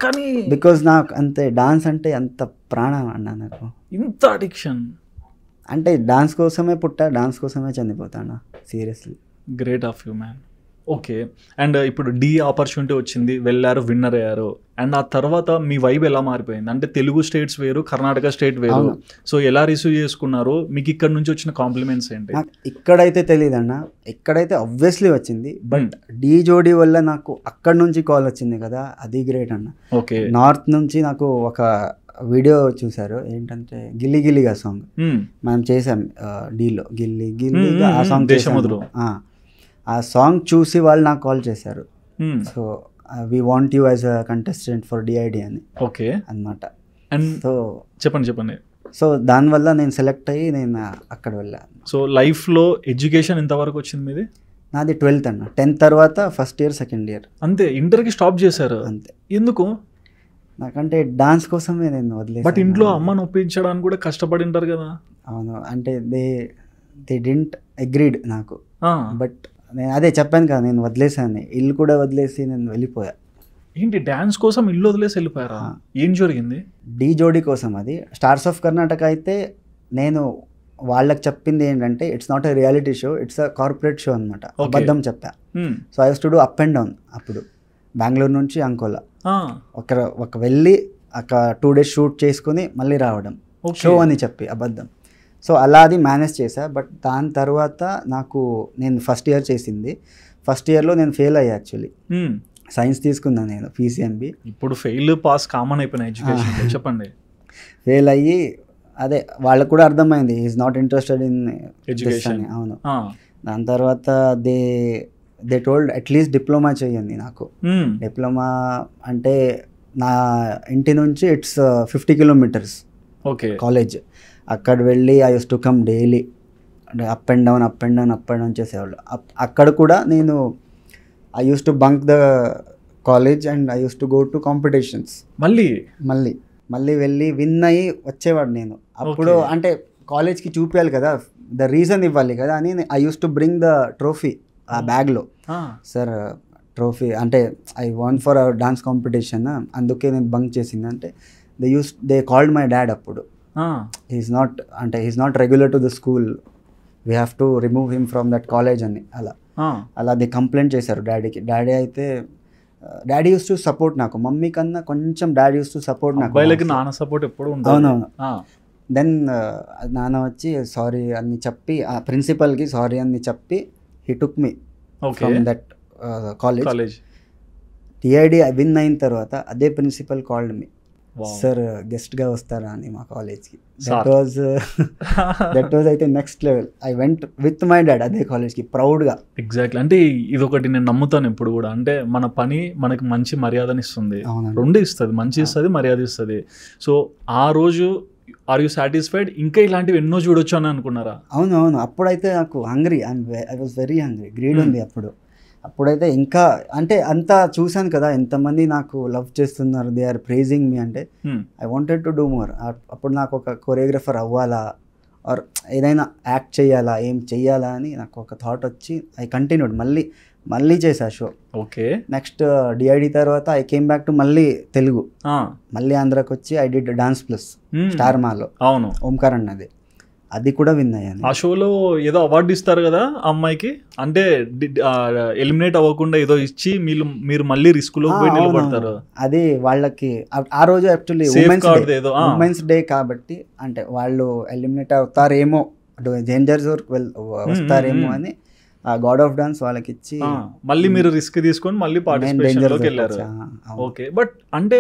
కానీ బికాజ్ నాకు అంతే డాన్స్ అంటే అంత ప్రాణం అన్న నాకు. ఇంత అడిక్షన్. అంటే డాన్స్ కోసమే పుట్టా, డాన్స్ కోసమే చనిపోతాను seriously. Great of you man. Okay, and ఇప్పుడు ఆపర్చునిటీ వచ్చింది, వెళ్ళారు, విన్నర్ అయ్యారు, అండ్ ఆ తర్వాత మీ వైబ్ ఎలా మారిపోయింది? అంటే తెలుగు స్టేట్స్ వేరు, కర్ణాటక స్టేట్ వేరు, సో ఎలా రిసీవ్ చేసుకున్నారు? మీకు ఇక్కడ నుంచి వచ్చిన కాంప్లిమెంట్స్ ఏంటి? నాకు ఇక్కడైతే తెలియదన్న, ఇక్కడైతే ఆబ్వియస్లీ వచ్చింది, బట్ జోడీ వల్ల నాకు అక్కడ నుంచి కాల్ వచ్చింది కదా, అది గ్రేట్ అన్న. ఓకే, నార్త్ నుంచి నాకు ఒక వీడియో చూసారు, ఏంటంటే గిల్లి గిల్లిగా సాంగ్ మనం చేసాం డీలో, గిల్లి గిల్లిగా ఆ సాంగ్ దేశముద్రు. ఆ సాంగ్ చూసి వాళ్ళు నాకు కాల్ చేశారు, so we want you as a contestant for DID అని. ఓకే అనమాట. అండ్ సో చెప్పండి. సో దానివల్ల నేను సెలెక్ట్ అయ్యి నేను అక్కడ వెళ్ళాను. సో లైఫ్లో ఎడ్యుకేషన్ ఎంతవరకు వచ్చింది మీది? నాది 12th అన్న, 10th తర్వాత ఫస్ట్ ఇయర్ సెకండ్ ఇయర్ అంతే. ఇంటర్కి స్టాప్ చేశారు? అంతే. ఎందుకు? నాకంటే డాన్స్ కోసమే నేను వదిలేసాను. బట్ ఇంట్లో అమ్మని ఒప్పించడానికి కూడా కష్టపడి ఉంటారు కదా. అవును, అంటే దే డింట్ అగ్రీడ్ నాకు, బట్ నేను అదే చెప్పాను కదా, నేను వదిలేసాను, ఇల్లు కూడా వదిలేసి నేను వెళ్ళిపోయా. ఏంటి, డ్యాన్స్ కోసం ఇల్లు వదిలేసి వెళ్ళిపోయారా? ఏం జరిగింది? జోడీ కోసం. అది స్టార్స్ ఆఫ్ కర్ణాటక అయితే నేను వాళ్ళకి చెప్పింది ఏంటంటే it's not a reality show, it's a corporate show అనమాట. అబద్ధం చెప్పా. So I use to do up and down. అప్పుడు బెంగళూరు నుంచి అంకోలా ఒక వెళ్ళి అక్కడ 2 days షూట్ చేసుకుని మళ్ళీ రావడం, షో అని చెప్పి అబద్ధం. సో అలా అది మేనేజ్ చేశా. బట్ దాని తర్వాత నేను ఫస్ట్ ఇయర్ చేసింది, ఫస్ట్ ఇయర్లో నేను ఫెయిల్ అయ్యా యాక్చువల్లీ. సైన్స్ తీసుకున్నాను నేను, PCMB. ఇప్పుడు ఫెయిల్ పాస్ కామన్ అయిపోయిన ఎడ్యుకేషన్. చెప్పండి. ఫెయిల్ అయ్యి అదే వాళ్ళకు కూడా అర్థమైంది is not interested in education. అవును. దాని తర్వాత దే టోల్డ్ అట్లీస్ట్ డిప్లొమా చేయండి నాకు. డిప్లొమా అంటే నా ఇంటి నుంచి ఇట్స్ 50 kilometers ఓకే కాలేజ్. అక్కడ వెళ్ళి I use to come daily, up and down చేసేవాళ్ళు. అక్కడ కూడా నేను I use to bunk the college and I use to go to competitions. మళ్ళీ వెళ్ళి విన్ అయ్యి వచ్చేవాడు నేను. అప్పుడు అంటే కాలేజ్కి చూపించాలి కదా, ద రీజన్ ఇవ్వాలి కదా అని I use to bring the trophy ఆ బ్యాగ్లో. సార్ ట్రోఫీ అంటే I want for hour dance competition, అందుకే నేను బంక్ చేసింది అంటే దే కాల్డ్ మై డాడ్. అప్పుడు he's not regular to the school, we have to remove him from that college అని అలా దే కంప్లైంట్ చేశారు డాడీకి. డాడీ యూస్ టు సపోర్ట్ నాకు, మమ్మీ కన్నా కొంచెం డాడీ యూస్ టు సపోర్ట్ నాకు. నాన్న సపోర్ట్ ఎప్పుడు. అవునవును. దెన్ నాన్న వచ్చి సారీ అని చెప్పి, ఆ ప్రిన్సిపల్కి సారీ అని చెప్పి he took me from that college. DID win అయిన తర్వాత అదే ప్రిన్సిపల్ కాల్డ్ మీ, సార్ గెస్ట్గా వస్తారా అని మా కాలేజ్కి. దట్ వాజ్ అయితే next level. I went with my dad అదే కాలేజ్కి ప్రౌడ్గా. ఎగ్జాక్ట్లీ. అంటే ఇదొకటి నేను నమ్ముతాను ఇప్పుడు కూడా, అంటే మన పని మనకి మంచి మర్యాదని ఇస్తుంది, రెండు ఇస్తుంది, మంచి ఇస్తుంది, మర్యాద ఇస్తుంది. సో ఆ రోజు ఆర్ యూ సాటిస్ఫైడ్? ఇంకా ఇలాంటివి ఎన్నో చూడొచ్చు అని అనుకున్నారా? అవును. అప్పుడైతే నాకు hungry, I was very hungry, greed ఉంది అప్పుడైతే. ఇంకా అంటే అంతా చూశాను కదా, ఎంతమంది నాకు లవ్ చేస్తున్నారు, దే ఆర్ ప్రైజింగ్ మీ, అంటే I wanted to do more. అప్పుడు నాకు ఒక కొరియోగ్రఫర్ అవ్వాలా ఆర్ ఏదైనా యాక్ట్ చేయాలా, ఏం చెయ్యాలా అని నాకు ఒక థాట్ వచ్చి ఐ కంటిన్యూడ్. మళ్ళీ చేశా షో. ఓకే. నెక్స్ట్ డిఐడి తర్వాత ఐ కేమ్ బ్యాక్ టు మళ్ళీ తెలుగు, మళ్ళీ ఆంధ్రాకి వచ్చి I did dance plus star మాలో. అవును, ఓంకార్ అన్నది, అది కూడా విన్ అయ్యాను. ఆ షోలో ఏదో అవార్డు ఇస్తారు కదా అమ్మాయికి, అంటే ఎలిమినేట్ అవ్వకుండా ఏదో ఇచ్చి మీరు మళ్ళీ రిస్క్ లో పోయి నిలబడతారు. అది వాళ్ళకి ఆ రోజు యాక్చువల్లీ ఉమెన్స్ డే కాబట్టి, అంటే వాళ్ళు ఎలిమినేట్ అవుతారేమో, డేంజర్ జోన్ వస్తారేమో అని ఆ గాడ్ ఆఫ్ డాన్స్ వాళ్ళకి ఇచ్చి మళ్ళీ మీరు రిస్క్ తీసుకొని మళ్ళీ పార్టిసిపేషన్ లోకి వెళ్ళారు. ఓకే. బట్ అంటే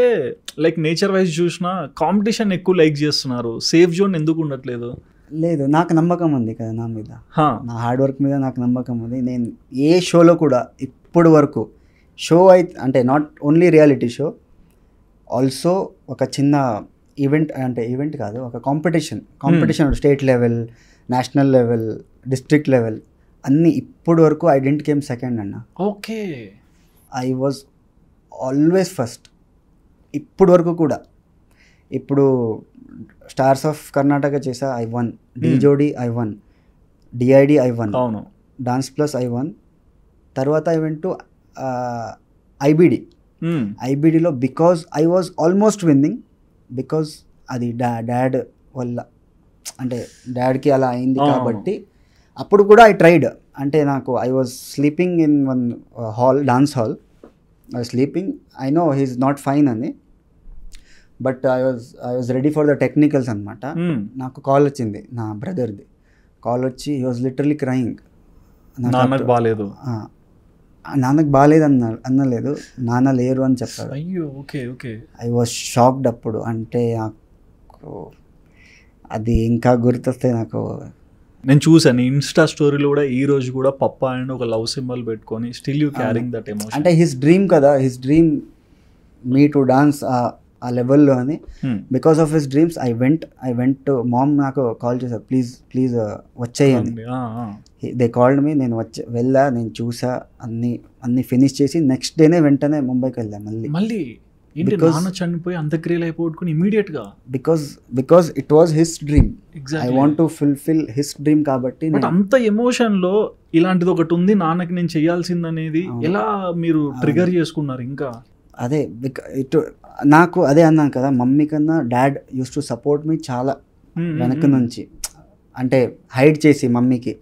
లైక్ నేచర్ వైజ్ చూసినా కాంపిటీషన్ ఎక్కువ లైక్ చేస్తున్నారు, సేఫ్ జోన్ ఎందుకు ఉండట్లేదు? లేదు, నాకు నమ్మకం ఉంది కదా నా మీద, నా హార్డ్ వర్క్ మీద నాకు నమ్మకం ఉంది. నేను ఏ షోలో కూడా ఇప్పుడు వరకు షో అయితే, అంటే not only reality show, also ఒక చిన్న ఈవెంట్, అంటే ఈవెంట్ కాదు, ఒక competition state level, national level, district level అన్నీ ఇప్పుడు వరకు ఐ డెంట్ కేమ్ సెకండ్ అన్న. Okay. I was always first ఇప్పుడు వరకు కూడా. ఇప్పుడు స్టార్స్ ఆఫ్ కర్ణాటక చేసా, I won. Jodi I won, DID I won, dance plus I won. తర్వాత ఐ వెంట్ టు ఐబిడి, ఐబిడిలో because I was almost winning, because అది dad వల్ల, అంటే డాడ్కి అలా అయింది కాబట్టి అప్పుడు కూడా ఐ ట్రైడ్. అంటే నాకు I was sleeping in one hall, dance hall, I was sleeping, I know he's not fine అని, but I was ready for the technicals అనమాట. నాకు కాల్ వచ్చింది నా బ్రదర్ది, కాల్ వచ్చి హీ వాజ్ లిటరలీ క్రయింగ్. నాన్నకు బాగాలేదు, నాన్నకు బాగాలేదు అన్నలేదు, నాన్న లేరు అని చెప్పాడు. అయ్యో, okay okay. I was shocked అప్పుడు. అంటే నాకు అది ఇంకా గుర్తొస్తే నాకు, నేను చూసాను ఇన్స్టా స్టోరీలో కూడా ఈ రోజు కూడా పప్పా అండ్ ఒక లవ్ సింబల్ పెట్టుకొని still you carrying that emotion. అంటే హిస్ డ్రీమ్ కదా, his dream me to dance ఆ లెవెల్లో అని. Because of his dreams I went mom నాకు కాల్ చేశారు, ప్లీజ్ వచ్చేయని. దే కాల్డ్ మీ, నేను వెళ్ళా, నేను చూసా, అన్ని ఫినిష్ చేసి నెక్స్ట్ డేనే వెంటనే ముంబైకి వెళ్ళా మళ్ళీ. నాన్న చనిపోయి అంత్యక్రియలు అయిపోగొట్టుకుని ఇమీడియట్ గా, because it was his dream, I want to fulfil his dream. కాబట్టి అంత ఎమోషన్ లో ఇలాంటిది ఒకటి ఉంది నాన్నకి నేను చేయాల్సింది అనేది ఎలా మీరు ట్రిగర్ చేసుకున్నారు? ఇంకా అదే నాకు అదే అన్నాను కదా, మమ్మీ కన్నా dad use to support me చాలా వెనక నుంచి. అంటే హైడ్ చేసి మమ్మీకి,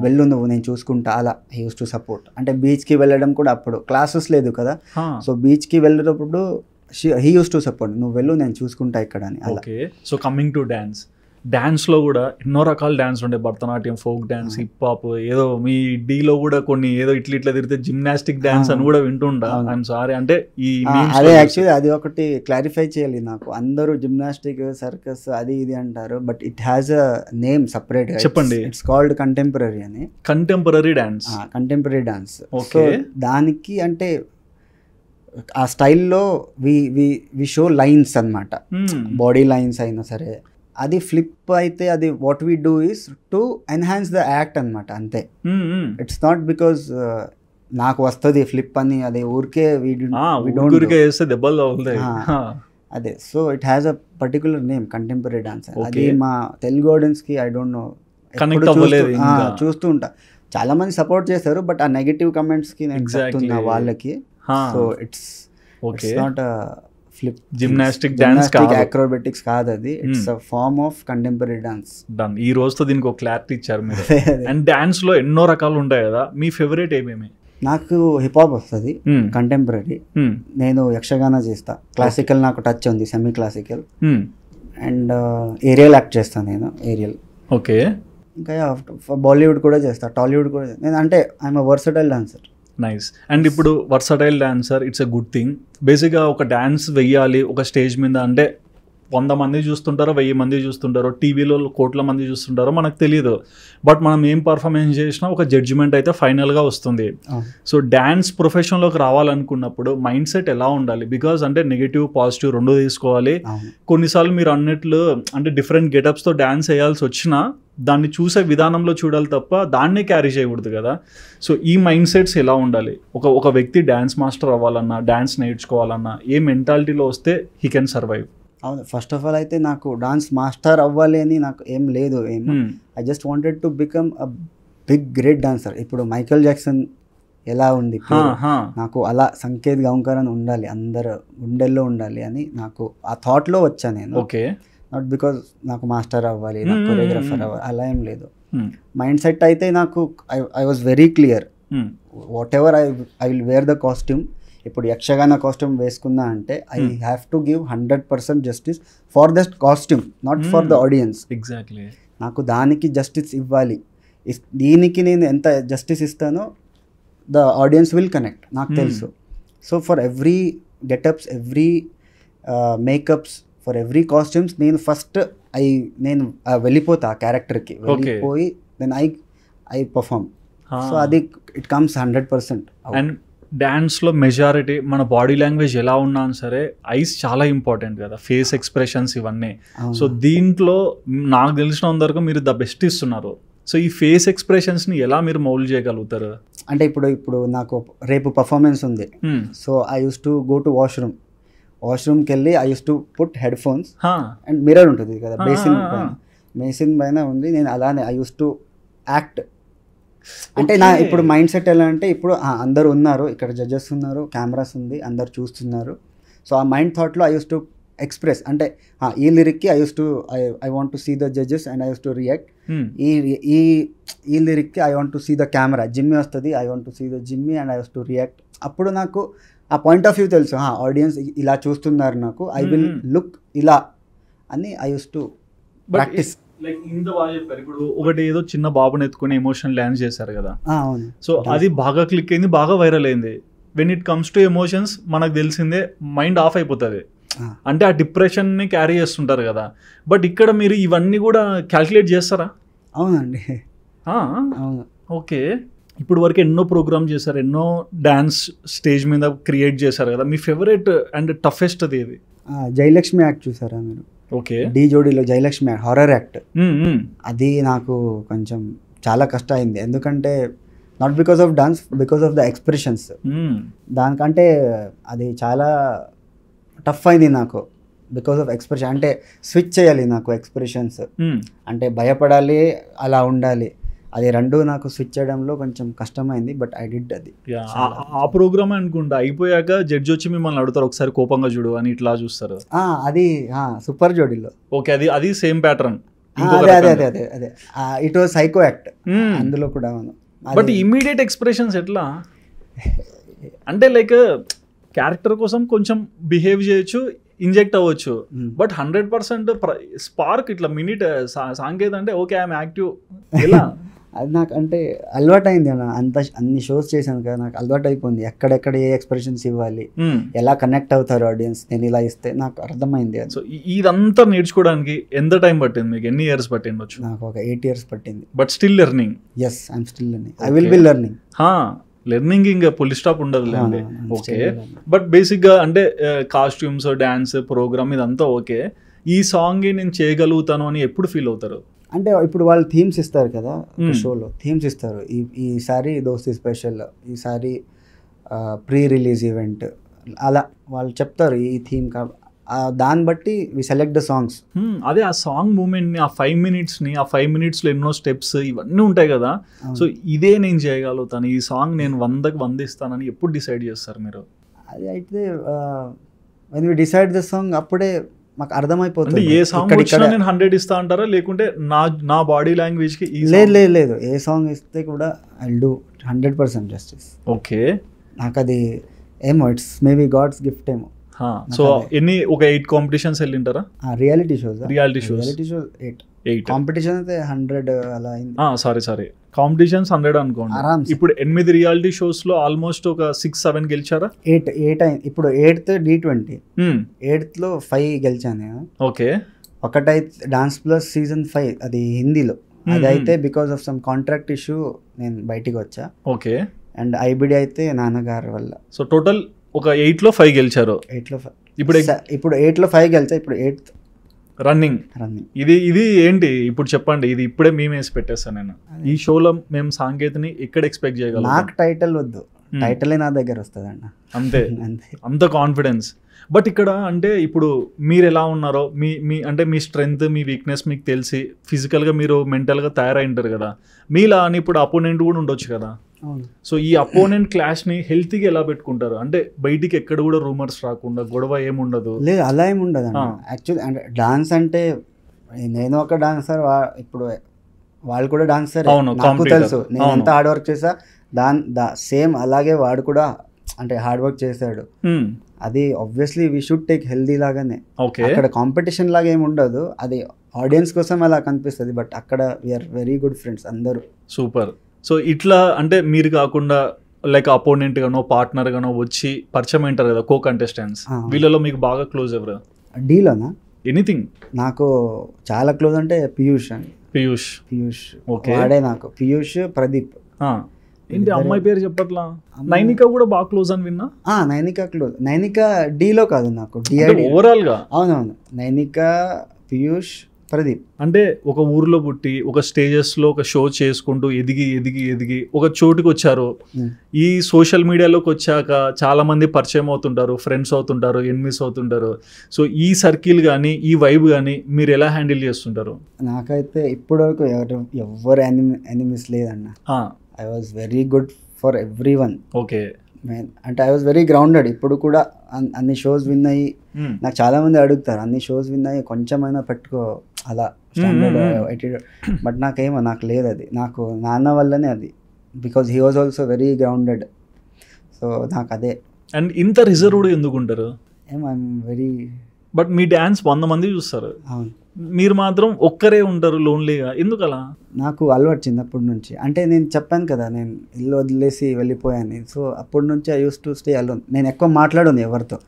వెళ్ళు నువ్వు నేను చూసుకుంటా, అలా హీ యూస్ టు సపోర్ట్. అంటే బీచ్కి వెళ్ళడం కూడా అప్పుడు క్లాసెస్ లేదు కదా, సో బీచ్కి వెళ్ళేటప్పుడు హీ యూస్ టు సపోర్ట్, నువ్వు వెళ్ళు నేను చూసుకుంటా ఇక్కడ అని. ఓకే. సో కమింగ్ టు డాన్స్లో కూడా ఎన్నో రకాల డాన్స్ ఉండే, Bharatanatyam, folk dance, hip hop, ఏదో మీ డీలో కూడా కొన్ని ఏదో ఇట్లా తిరిగితే జిమ్నాస్టిక్ డాన్స్ అని కూడా వింటుంటా. ఐఎమ్ సారీ, అంటే ఈ అదే యాక్చువల్లీ అది ఒకటి క్లారిఫై చేయాలి నాకు. అందరూ జిమ్నాస్టిక్, సర్కస్ అది ఇది అంటారు, but it has a name separate. చెప్పండి. ఇట్స్ కాల్డ్ కంటెంపరీ అని. Contemporary dance. సో దానికి అంటే ఆ స్టైల్లో వి షో లైన్స్ అన్నమాట, బాడీ లైన్స్ అయినా సరే. అది ఫ్లిప్ అయితే అది what we do is to enhance the act అనమాట, అంతే. ఇట్స్ నాట్ బికాజ్ నాకు వస్తుంది ఫ్లిప్ అని, అదే ఊరికే అదే. So it has a particular name, contemporary dance. అది మా తెలుగు ఆడియన్స్కి ఐ డోంట్ నో, చూస్తూ ఉంటా చాలా మంది సపోర్ట్ చేస్తారు, బట్ ఆ నెగటివ్ కమెంట్స్కి నేను చెప్తున్నా వాళ్ళకి. So it's not flip gymnastic dance, acrobatics కాదు అది. It's a form of contemporary dance. Done. ఈ రోజుతో దీనికి ఒక క్లారిటీ ఇచ్చారు మీరు. అండ్ డాన్స్ లో ఎన్నో రకాలు ఉంటాయి కదా, మీ ఫేవరెట్ ఏమేమి? నాకు హిప్ హాప్ వస్తుంది, కంటెంపరీ. నేను యక్షగాన చేస్తా, క్లాసికల్ నాకు టచ్ ఉంది, semi classical. And aerial act చేస్తాను నేను, ఏరియల్. ఓకే. ఇంకా బాలీవుడ్ కూడా చేస్తా, టాలీవుడ్ కూడా. నేను అంటే I'm a versatile dancer. Nice. And ఇప్పుడు versatile dancer, it's a good thing. బేసిక్గా ఒక డాన్స్ వెయ్యాలి ఒక స్టేజ్ మీద అంటే 100 మంది చూస్తుంటారో 1000 మంది చూస్తుంటారో, టీవీలో కోట్ల మంది చూస్తుంటారో మనకు తెలియదు, బట్ మనం ఏం పర్ఫార్మెన్స్ చేసినా ఒక జడ్జిమెంట్ అయితే ఫైనల్గా వస్తుంది. సో డ్యాన్స్ ప్రొఫెషన్లోకి రావాలనుకున్నప్పుడు మైండ్ సెట్ ఎలా ఉండాలి? బికాజ్ అంటే నెగిటివ్ పాజిటివ్ రెండు తీసుకోవాలి. కొన్నిసార్లు మీరు అన్నట్లు అంటే డిఫరెంట్ గెటప్స్తో డ్యాన్స్ వేయాల్సి వచ్చినా దాన్ని చూసే విధానంలో చూడాలి తప్ప దాన్నే క్యారీ చేయకూడదు కదా. సో ఈ మైండ్ సెట్స్ ఎలా ఉండాలి? ఒక వ్యక్తి డ్యాన్స్ మాస్టర్ అవ్వాలన్నా, డ్యాన్స్ నేర్చుకోవాలన్నా ఏ మెంటాలిటీలో వస్తే హీ కెన్ సర్వైవ్? అవును, ఫస్ట్ ఆఫ్ ఆల్ అయితే నాకు డాన్స్ మాస్టర్ అవ్వాలి అని నాకు ఏం లేదు. I just wanted to become a big great dancer. ఇప్పుడు మైకేల్ జాక్సన్ ఎలా ఉంది, నాకు అలా సంకేత్ గౌంకర్ ఉండాలి, అందరు గుండెల్లో ఉండాలి అని నాకు ఆ థాట్లో వచ్చా నేను. ఓకే. నాట్ బికాజ్ నాకు మాస్టర్ అవ్వాలి, నాకు కొరియోగ్రాఫర్ అవ్వాలి, అలా ఏం లేదు. మైండ్ సెట్ అయితే నాకు I was very clear, whatever I will wear the costume. ఇప్పుడు యక్షగాన కాస్ట్యూమ్ వేసుకున్నా అంటే I have to give 100% justice for the costume, not for the audience. Exactly. నాకు దానికి జస్టిస్ ఇవ్వాలి. దీనికి నేను ఎంత జస్టిస్ ఇస్తానో ద ఆడియన్స్ విల్ కనెక్ట్, నాకు తెలుసు. So for every getups, every makeups, for every costumes నేను ఫస్ట్ నేను వెళ్ళిపోతా ఆ క్యారెక్టర్కి, వెళ్ళిపోయి దెన్ ఐ పర్ఫామ్. సో అది ఇట్ కమ్స్ 100%. అండ్ డ్యాన్స్లో మెజారిటీ మన బాడీ లాంగ్వేజ్ ఎలా ఉన్నా సరే ఐస్ చాలా ఇంపార్టెంట్ కదా, ఫేస్ ఎక్స్ప్రెషన్స్ ఇవన్నీ. సో దీంట్లో నాకు తెలిసినంత వరకు మీరు ద బెస్ట్ ఇస్తున్నారు. సో ఈ ఫేస్ ఎక్స్ప్రెషన్స్ని ఎలా మీరు మౌల్డ్ చేయగలుగుతారు? అంటే ఇప్పుడు నాకు రేపు పర్ఫార్మెన్స్ ఉంది, so I use to go to వాష్రూమ్కి వెళ్ళి I use to put head phones and mirror ఉంటుంది కదా బేసిన్ పైన ఉంది, నేను అలానే ఐ యూస్ టు యాక్ట్ అంటే నా ఇప్పుడు మైండ్ సెట్ ఎలా అంటే ఇప్పుడు అందరు ఉన్నారు, ఇక్కడ జడ్జెస్ ఉన్నారు, కెమెరాస్ ఉంది, అందరు చూస్తున్నారు. సో ఆ మైండ్ థాట్లో ఐ యూస్ టు ఎక్స్ప్రెస్, అంటే ఈ లిరిక్కి I want to see the judges and I use to react. ఈ లిరిక్కి I want to see the camera, jimmy వస్తుంది, I want to see the jimmy and I use to react. అప్పుడు నాకు ఆ point of view తెలుసు, audience ఇలా చూస్తున్నారు నాకు, ఐ విల్ లుక్ ఇలా అని I use to practice. Like ఇంత బాగా చెప్పారు. ఇప్పుడు ఒకటి ఏదో చిన్న బాబుని ఎత్తుకుని ఎమోషన్ ల్యాండ్ చేశారు కదా, అవును. సో అది బాగా క్లిక్ అయింది, బాగా వైరల్ అయింది. When it comes to emotions మనకు తెలిసిందే మైండ్ ఆఫ్ అయిపోతుంది, అంటే ఆ డిప్రెషన్ని క్యారీ చేస్తుంటారు కదా. బట్ ఇక్కడ మీరు ఇవన్నీ కూడా క్యాల్కులేట్ చేస్తారా? అవునండి, అవును. ఓకే, ఇప్పుడు వరకు ఎన్నో ప్రోగ్రామ్ చేశారు, ఎన్నో డాన్స్ స్టేజ్ మీద క్రియేట్ చేశారు కదా. మీ ఫేవరెట్ అండ్ టఫెస్ట్ అది ఏది? జయలక్ష్మి యాక్ట్ చూసారా మీరు? ఓకే, డి జోడీలో జయలక్ష్మి యాక్ట్, హారర్ యాక్ట్. అది నాకు కొంచెం చాలా కష్టం అయింది, ఎందుకంటే not because of dance, because of the expressions. దానికంటే అది చాలా టఫ్ అయింది నాకు, బికాస్ ఆఫ్ ఎక్స్ప్రెషన్. అంటే స్విచ్ చేయాలి నాకు ఎక్స్ప్రెషన్స్, అంటే భయపడాలి, అలా ఉండాలి. అది రెండు నాకు స్విచ్ చేయడంలో కొంచెం కష్టమైంది, బట్ ఐ డిడ్ అది. ఆ ప్రోగ్రామ్ అనుకుంటా అయిపోయాక జడ్జి వచ్చి మిమ్మల్ని అడుగుతారు, ఒకసారి కోపంగా చూడు అని ఇట్లా చూస్తారు. అది సూపర్ జోడీలో. ఓకే, అది సేమ్ ప్యాటర్న్. అదే ఇట్ వాజ్ సైకో యాక్ట్, అందులో కూడా. బట్ ఇమ్మీడియట్ ఎక్స్ప్రెషన్స్ ఎట్లా అంటే లైక్ క్యారెక్టర్ కోసం కొంచెం బిహేవ్ చేయొచ్చు, ఇంజెక్ట్ అవ్వచ్చు, బట్ 100% స్పార్క్ ఇట్లా మినిట్ సాంకేతం అంటే ఓకే ఐఎమ్ యాక్టివ్ ఎలా? అది నాకు అంటే అలవాటు అయింది, అన్ని షోస్ చేశాను కదా, నాకు అలవాటు అయిపోయింది ఎక్కడెక్కడ ఏ ఎక్స్ప్రెషన్స్ ఇవ్వాలి, ఎలా కనెక్ట్ అవుతారు ఆడియన్స్, నేను ఇలా ఇస్తే నాకు అర్థమైంది. సో ఇదంతా నేర్చుకోవడానికి ఎంత టైం పట్టింది మీకు? ఎన్ని ఇయర్స్ పట్టిండొచ్చు? నాకు ఒక 8 years పట్టింది. But still learning? Yes, I'm still learning, I will be learning. Learning ఇంకా ఫుల్ స్టాప్ ఉండదులేండి. ఓకే, బట్ బేసిక్గా అంటే కాస్ట్యూమ్స్, డ్యాన్స్, ప్రోగ్రామ్ ఇదంతా ఓకే, ఈ సాంగ్ నేను చేయగలుగుతాను అని ఎప్పుడు ఫీల్ అవుతారు? అంటే ఇప్పుడు వాళ్ళు థీమ్స్ ఇస్తారు కదా షోలో, థీమ్స్ ఇస్తారు, ఈసారి దోస్తీ స్పెషల్, ఈసారి ప్రీ రిలీజ్ ఈవెంట్, అలా వాళ్ళు చెప్తారు ఈ థీమ్. దాన్ని బట్టి వి సెలెక్ట్ ద సాంగ్స్. అదే ఆ సాంగ్ మూమెంట్ని, ఆ 5 minutesని, ఆ 5 minutesలో ఎన్నో స్టెప్స్ ఇవన్నీ ఉంటాయి కదా. సో ఇదే నేను చేయగలుగుతాను, ఈ సాంగ్ నేను 100కి 100 ఇస్తానని ఎప్పుడు డిసైడ్ చేస్తారు మీరు? అది అయితే when we decide the song అప్పుడే మాకు అర్థమైపోతుంది. ఏ సాంగ్ వచ్చినా నేను 100 ఇస్తా అంటారా, లేకుంటే నా బాడీ లాంగ్వేజ్కి? లేదు, ఏ సాంగ్ ఇస్తే కూడా I will do 100% justice. Okay, నాకు అది ఏమో ఇట్స్ మేబీ గాడ్స్ గిఫ్ట్ ఏమో. సో ఒక 8 కాంపిటీషన్స్ వెళ్ళింటారా? రియాలిటీ షోస్ 8 కాంపిటీషన్ అయితే 100 అలా అయింది. సారీ కాంపిటీషన్స్ 100 అనుకోండి. ఇప్పుడు 8 రియాలిటీ షోస్ లో ఆల్మోస్ట్ ఒక 6-7 గెలిచారా? 8 అయింది. ఇప్పుడు 8th D20, 8th లో 5 గెలిచాను. ఓకే, ఒకటైతే డాన్స్ ప్లస్ సీజన్ 5 అది హిందీలో, అది అయితే because of some contract issue నేను బయటికి వచ్చా. ఓకే, అండ్ ఐబిడి అయితే నాన్నగారి వల్ల. సో టోటల్ ఒక 8లో 5 గెలిచారు. 8లో 5. ఇప్పుడు 8లో 5 గెలిచా. ఇప్పుడు 8th రన్నింగ్. ఇది ఏంటి ఇప్పుడు చెప్పండి, ఇది ఇప్పుడే మేము వేసి పెట్టేస్తాను నేను. ఈ షోలో మేము సాంకేతిని ఎక్కడ ఎక్స్పెక్ట్ చేయగలం? నాకు టైటిల్ వద్దు, టైటిలే నా దగ్గర వస్తుంది అన్న, అంతే. అంత కాన్ఫిడెన్స్. బట్ ఇక్కడ అంటే ఇప్పుడు మీరు ఎలా ఉన్నారో, అంటే మీ స్ట్రెంగ్త్, మీ వీక్నెస్ మీకు తెలిసి ఫిజికల్గా మీరు మెంటల్గా తయారై ఉంటారు కదా, మీలా అని ఇప్పుడు అపోనెంట్ కూడా ఉండొచ్చు కదా. సో ఈ అపోనెంట్ క్లాష్ని హెల్తీగా ఎలా పెట్టుకుంటారు? అంటే బయటికి ఎక్కడ కూడా రూమర్స్ రాకుండా, గొడవ ఏముండదు? లేదు, అలా ఏముండదు అన్న. యాక్చువల్లీ అంటే డాన్స్ అంటే నేను ఒక డాన్సర్, ఇప్పుడు వాళ్ళు కూడా డాన్సర్, నాకు తెలుసు. నేను ఎంత హార్డ్ వర్క్ చేసా, సేమ్ అలాగే వాడు కూడా అంటే హార్డ్ వర్క్ చేశాడు. అది obviously we should take healthy లాగానే. అక్కడ కాంపిటీషన్ లాగా ఏమి ఉండదు, అది ఆడియన్స్ కోసం అలా కనిపిస్తుంది, బట్ అక్కడ వీఆర్ వెరీ గుడ్ ఫ్రెండ్స్ అందరూ. సూపర్. సో ఇట్లా అంటే మీరు కాకుండా లైక్ అపోనెంట్ గానో పార్ట్నర్ గానో వచ్చి పరిచయం ఉంటారు కదా కో కంటెస్టెంట్స్, వీళ్ళలో మీకు బాగా క్లోజ్ ఎవరు? డీలోనా? ఎనీథింగ్. నాకు చాలా క్లోజ్ అంటే పీయూష్ అండి. పీయూష్ ఓకే, వాడే నాకు. పీయూష్, ప్రదీప్. ఏంటి అమ్మాయి పేరు చెప్పట్లా? నైనిక కూడా బాగా క్లోజ్ అని విన్నా. నైనిక క్లోజ్. నైనిక డీలో కాదు, నాకు ఓవరాల్ గా. అవునవును, నైనిక, పీయూష్, ప్రదీప్. అంటే ఒక ఊర్లో పుట్టి ఒక స్టేజెస్లో ఒక షో చేసుకుంటూ ఎదిగి ఒక చోటుకి వచ్చారు. ఈ సోషల్ మీడియాలోకి వచ్చాక చాలా మంది పరిచయం అవుతుంటారు, ఫ్రెండ్స్ అవుతుంటారు, ఎనిమిస్ అవుతుంటారు. సో ఈ సర్కిల్ కానీ ఈ వైబ్ కానీ మీరు ఎలా హ్యాండిల్ చేస్తుంటారు? నాకైతే ఇప్పటివరకు ఎవరు ఎనిమిస్ లేదన్న. I was very good for every one. Okay. అంటే ఐ వాజ్ వెరీ గ్రౌండెడ్. ఇప్పుడు కూడా అన్ని షోస్ విన్ అయ్యి నాకు చాలా మంది అడుగుతారు, అన్ని షోస్ విన్ అయ్యి కొంచెమైనా పెట్టుకో అలా స్టాండర్డ్ యాటిట్యూడ్. బట్ నాకు లేదు అది. నాకు నాన్న వల్లనే అది. Because he was also very grounded. So నాకు అదే. అండ్ ఇంత రిజర్వ్డ్ ఎందుకు ఉంటారు? I'm very. But me dance 100 మంది చూస్తారు, అవును, మీరు మాత్రం ఒక్కరే ఉంటారు లోన్లీగా, ఎందుకు అలా? నాకు అలవాటు చిన్నప్పటి నుంచి. అంటే నేను చెప్పాను కదా, నేను ఇల్లు వదిలేసి వెళ్ళిపోయాను. సో అప్పటి నుంచి I use to stay alone. నేను ఎక్కువ మాట్లాడను ఎవరితో,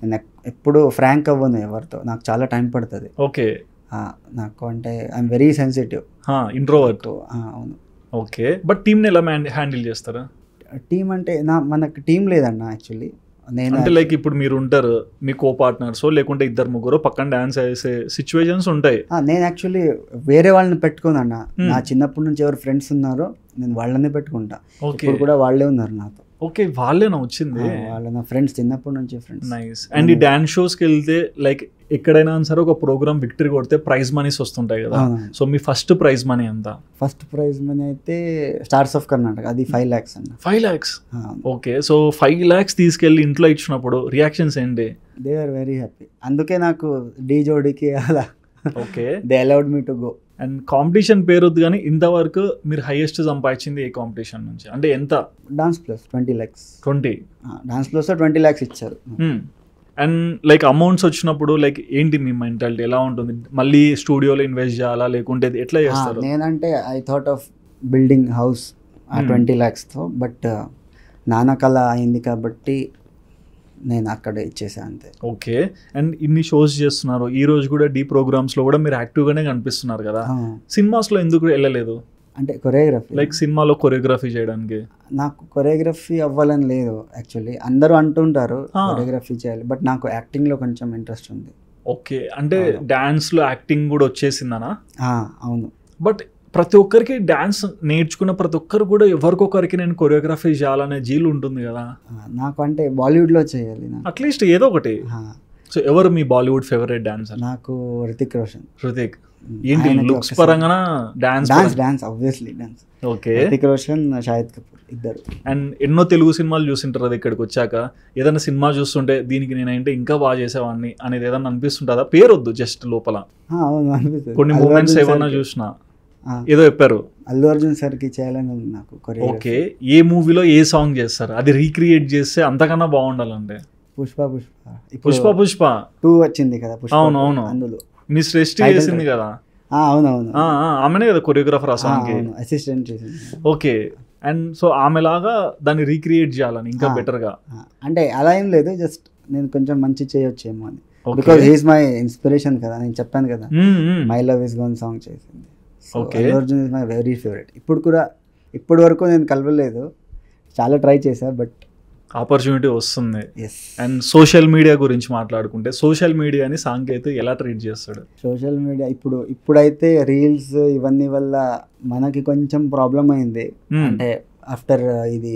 నేను ఎప్పుడు ఫ్రాంక్ అవ్వను ఎవరితో. నాకు చాలా టైం పడుతుంది. ఓకే. నాకు అంటే ఐఎమ్ వెరీ సెన్సిటివ్, ఇంట్రోవర్ట్. అవును. ఓకే. బట్ టీమ్ని ఎలా హ్యాండిల్ చేస్తారా? టీం అంటే మనకు టీం లేదన్న యాక్చువల్లీ. నేను అంటే లైక్ ఇప్పుడు మీరు ఉంటారు, మీ కో పార్ట్నర్స్ లేకుంటే 2-3 పక్కన డాన్స్ వేసే సిచ్యువేషన్స్ ఉంటాయి. నేను యాక్చువల్లీ వేరే వాళ్ళని పెట్టుకోనన్నా. నా చిన్నప్పటి నుంచి ఎవరు ఫ్రెండ్స్ ఉన్నారో నేను వాళ్ళనే పెట్టుకుంటా. ఇప్పుడు కూడా వాళ్ళే ఉన్నారు నాతో. ఓకే, వాళ్ళేనా వచ్చింది? వాళ్ళ నా ఫ్రెండ్స్, చిన్నప్పటి నుంచి ఫ్రెండ్స్. నైస్. అండ్ ఈ డాన్స్ షోస్కి వెళ్తే లైక్ ఎక్కడైనా సరే ఒక ప్రోగ్రామ్ విక్టరీ కొడితే ప్రైజ్ మనీస్ వస్తుంటాయి కదా. సో మీ ఫస్ట్ ప్రైజ్ మనీ ఎంత? ఫస్ట్ ప్రైజ్ మనీ అయితే స్టార్స్ ఆఫ్ కర్ణాటక, అది 5 lakhs అన్న. 5 lakhs? ఓకే. సో 5 lakhs తీసుకెళ్ళి ఇంట్లో ఇచ్చినప్పుడు రియాక్షన్స్ ఏంటి? They are very happy. అందుకే నాకు డీ జోడీకి అలా okay they allowed me to go. And competition పేరు వద్దు కానీ ఇంతవరకు మీరు హైయెస్ట్ సంపాదించింది ఏ కాంపిటీషన్ నుంచి? అంటే ఎంత? Dance plus 20 lakhs. 20? Dance plus 20 lakhs ఇచ్చారు. అండ్ లైక్ అమౌంట్స్ వచ్చినప్పుడు లైక్ ఏంటి మీ మెంటాలిటీ ఎలా ఉంటుంది? మళ్ళీ స్టూడియోలో ఇన్వెస్ట్ చేయాలా లేకుంటే ఎట్లా చేస్తారు? నేనంటే I thought of building house ఆ 20 lakhsతో. బట్ నాన్న కళ అయింది కాబట్టి నేను అక్కడ ఇచ్చేసాను అంతే. ఓకే. అండ్ ఇన్ని షోస్ చేస్తున్నారు, ఈ రోజు కూడా డీ ప్రోగ్రామ్స్లో కూడా మీరు యాక్టివ్గానే కనిపిస్తున్నారు కదా. సినిమాస్లో ఎందుకు వెళ్ళలేదు? అంటే కొరియోగ్రఫీ, లైక్ సినిమాలో కొరియోగ్రఫీ చేయడానికి. నాకు కొరియోగ్రఫీ అవ్వాలని లేదు యాక్చువల్లీ. అందరూ అంటుంటారు కొరియోగ్రఫీ చేయాలి, బట్ నాకు యాక్టింగ్లో కొంచెం ఇంట్రెస్ట్ ఉంది. ఓకే. అంటే డాన్స్లో యాక్టింగ్ కూడా వచ్చేసిందనా? అవును. బట్ ప్రతి ఒక్కరికి డాన్స్ నేర్చుకున్న ప్రతి ఒక్కరు కూడా ఎవరికొకరికి నేను కొరియోగ్రఫీ చేయాలనే జీలు ఉంటుంది కదా. నాకు అంటే బాలీవుడ్లో చేయాలి అట్లీస్ట్ ఏదో ఒకటి. సో ఎవరు మీ బాలీవుడ్ ఫేవరెట్ డాన్సర్? నాకు రితిక్ రోషన్. రితిక్ ఏంటి లుక్స్ పరంగా? Dance obviously dance. Okay. Hrithik Roshan, Shahid Kapoor ఇద్దరు. అండ్ ఎన్నో తెలుగు సినిమాలు చూసింటారు అది ఇక్కడికి వచ్చాక. ఏదైనా సినిమా చూస్తుంటే దీనికి నేనంటే ఇంకా బాగా చేసేవాడిని అనేది ఏదైనా అనిపిస్తుంటుందా? పేరు వద్దు, జస్ట్ లోపల అవును అనిపిస్తుంది. కొన్ని మూమెంట్స్ ఏమన్నా చూసినా ఏదో చెప్పారు అల్లు అర్జున్ సార్కి చేయాలని ఉంది నాకు. ఓకే. ఏ మూవీలో ఏ సాంగ్ చేస్తారు అది రీక్రియేట్ చేస్తే అంతకన్నా బాగుండాలంటే? పుష్ప 2 వచ్చింది కదా. అవునవును, అందులో మీ శ్రేష్ఠి చేసింది కదా. అవునవును, ఆమెనే కదా కొరియోగ్రాఫర్ ఆ సాంగ్ కి. అసిస్టెంట్ చేసింది. ఓకే. అండ్ సో ఆమెలాగా దాన్ని రీక్రియేట్ చేయాలని ఇంకా బెటర్ గా. అంటే అలా ఏం లేదు, జస్ట్ నేను కొంచెం మంచి చేయొచ్చేమో అని. బికాజ్ హీస్ మై ఇన్స్పిరేషన్ కదా. నేను చెప్పాను కదా my love is gone song చేసింది. Allu Arjun is my very favourite. ఇప్పుడు వరకు నేను కలవలేదు, చాలా ట్రై చేశా, బట్ ఆపర్చునిటీ వస్తుంది. అండ్ సోషల్ మీడియా గురించి మాట్లాడుకుంటే సోషల్ మీడియాని సాంకేతిక ఎలా ట్రీట్ చేస్తాడు? సోషల్ మీడియా ఇప్పుడైతే రీల్స్ ఇవన్నీ వల్ల మనకి కొంచెం ప్రాబ్లం అయింది. అంటే ఆఫ్టర్ ఇది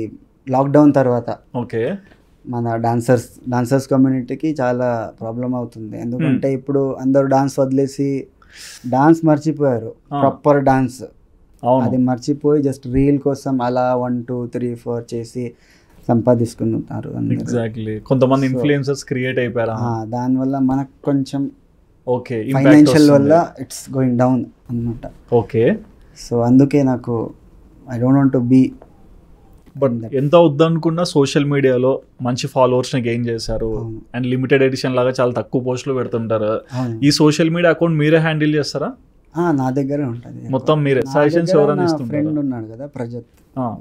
లాక్డౌన్ తర్వాత ఓకే మన డాన్సర్స్ కమ్యూనిటీకి చాలా ప్రాబ్లం అవుతుంది. ఎందుకంటే ఇప్పుడు అందరూ డాన్స్ వదిలేసి డాన్స్ మర్చిపోయారు. ప్రాపర్ డాన్స్ అది మర్చిపోయి జస్ట్ రీల్ కోసం అలా 1 2 3 4 చేసి సంపాదించుకుంటున్నారు. ఎగ్జాక్ట్లీ. కొంతమంది ఇన్ఫ్లుయెన్సర్స్ క్రియేట్ అయిపోయారు. దానివల్ల మనకు కొంచెం ఓకే ఫైనాన్షియల్ వల్ల ఇట్స్ గోయింగ్ డౌన్ అన్నమాట. ఓకే. సో అందుకే నాకు I don't want to be. But ఎంత వద్దనుకున్నా సోషల్ మీడియాలో మంచి ఫాలోవర్స్ని గెయిన్ చేశారు. అండ్ లిమిటెడ్ ఎడిషన్ లాగా చాలా తక్కువ పోస్టులు పెడుతుంటారు. ఈ సోషల్ మీడియా అకౌంట్ మీరే హ్యాండిల్ చేస్తారా? నా దగ్గరే ఉంటుంది మొత్తం మీరే. సజెషన్స్ ఎవరైనా ఇస్తుంటారా? ఫ్రెండ్ ఉన్నాడు కదా ప్రజత్,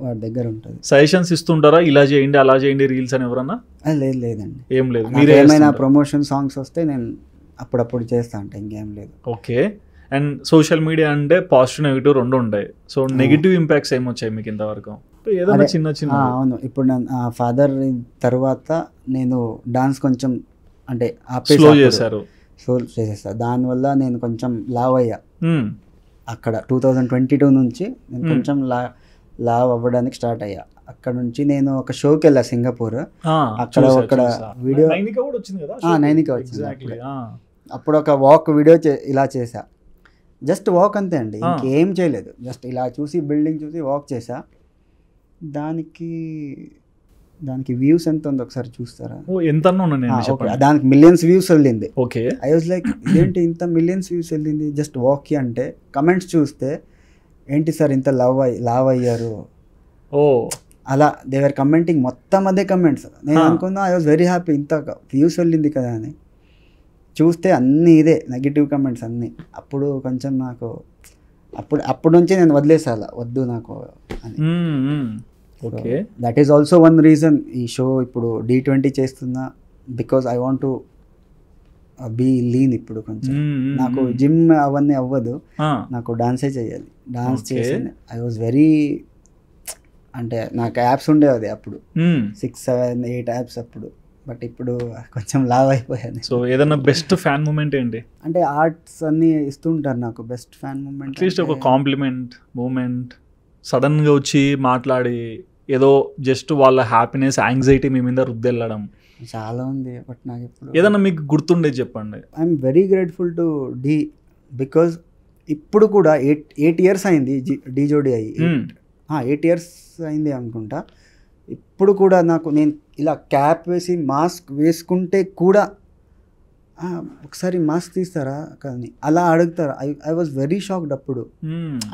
వాడి దగ్గర ఉంటుంది. సజెషన్స్ ఇస్తుంటారా? ఇలా చేయండి అలా చేయండి రీల్స్ అని ఎవరన్నా? లేదండి, ఏం లేదు. మీరు ఏమైనా ప్రమోషన్ సాంగ్స్ వస్తే నేను అప్పుడప్పుడు చేస్తా, అంటే ఇంకేం లేదు. ఓకే. అండ్ సోషల్ మీడియా అంటే పాజిటివ్ నెగిటివ్ 2 ఉంటాయి. సో నెగిటివ్ ఇంపాక్ట్స్ ఏమొచ్చాయి మీకు ఇంతవరకు? ఏదైనా చిన్న అవును, ఇప్పుడు నేను ఫాదర్ తర్వాత నేను డాన్స్ కొంచెం అంటే స్లో చేశారు. చేసేస్తా. దానివల్ల నేను కొంచెం లావ్ అయ్యా. అక్కడ 2022 నుంచి నేను కొంచెం లావ్ అవ్వడానికి స్టార్ట్ అయ్యా. అక్కడ నుంచి నేను ఒక షోకి వెళ్ళా సింగపూర్. అక్కడ వీడియో నైనికా వచ్చింది. అప్పుడు ఒక వాక్ వీడియో ఇలా చేసా. జస్ట్ వాక్ అంతే అండి, ఇంకేం చేయలేదు. జస్ట్ ఇలా చూసి బిల్డింగ్ చూసి వాక్ చేసా. దానికి వ్యూస్ ఎంత ఉంది ఒకసారి చూస్తారా? ఓ ఎంత ఉన్నాను నేను ఓకే, దానికి మిలియన్స్ వ్యూస్ వెళ్ళింది. ఓకే, ఐ వాజ్ లైక్ ఇదేంటి ఇంత మిలియన్స్ వ్యూస్ వెళ్ళింది జస్ట్ వాక్ అంటే. కమెంట్స్ చూస్తే ఏంటి సార్ ఇంత లావ్ అయ్యారు, ఓ అలా దేవర్ కమెంటింగ్, మొత్తం అదే కమెంట్స్. నేను అనుకున్నా ఐ వాజ్ వెరీ హ్యాపీ ఇంత వ్యూస్ వెళ్ళింది కదా అని. చూస్తే అన్నీ ఇదే నెగిటివ్ కమెంట్స్ అన్నీ. అప్పుడు కొంచెం నాకు అప్పుడు నుంచి నేను వదిలేసాల, వద్దు నాకు అని. Okay, that is also one reason ఈ షో ఇప్పుడు D20 చేస్తున్నా, because I want to be lean. ఇప్పుడు కొంచెం నాకు జిమ్ అవన్నీ అవ్వదు, నాకు డాన్సే చేయాలి. డాన్స్ చేసి ఐ వాజ్ వెరీ, అంటే నాకు యాప్స్ ఉండేవి అప్పుడు 6, 7, 8 యాప్స్ అప్పుడు. బట్ ఇప్పుడు కొంచెం లావ్ అయిపోయాను. సో ఏదైనా బెస్ట్ ఫ్యాన్ మూమెంట్ ఏంటి? అంటే ఆర్ట్స్ అన్నీ ఇస్తుంటారు నాకు. బెస్ట్ ఫ్యాన్ మూమెంట్ అట్లీస్ట్ ఒక కాంప్లిమెంట్ మూమెంట్, సడన్గా వచ్చి మాట్లాడి ఏదో జస్ట్ వాళ్ళ హ్యాపీనెస్ యాంగ్జైటీ మీ మీద రుద్దెళ్ళడం చాలా ఉంది. బట్ నాకు ఇప్పుడు ఏదన్నా మీకు గుర్తుండేది చెప్పండి. I'm very grateful to Dhee, because ఇప్పుడు కూడా 8 years అయింది D-Jodi అయ్యి. 8 years అయింది అనుకుంటా. ఇప్పుడు కూడా నేను ఇలా క్యాప్ వేసి మాస్క్ వేసుకుంటే కూడా ఒకసారి మాస్క్ తీస్తారా కానీ అలా అడుగుతారు. ఐ వాజ్ వెరీ షాక్డ్ అప్పుడు.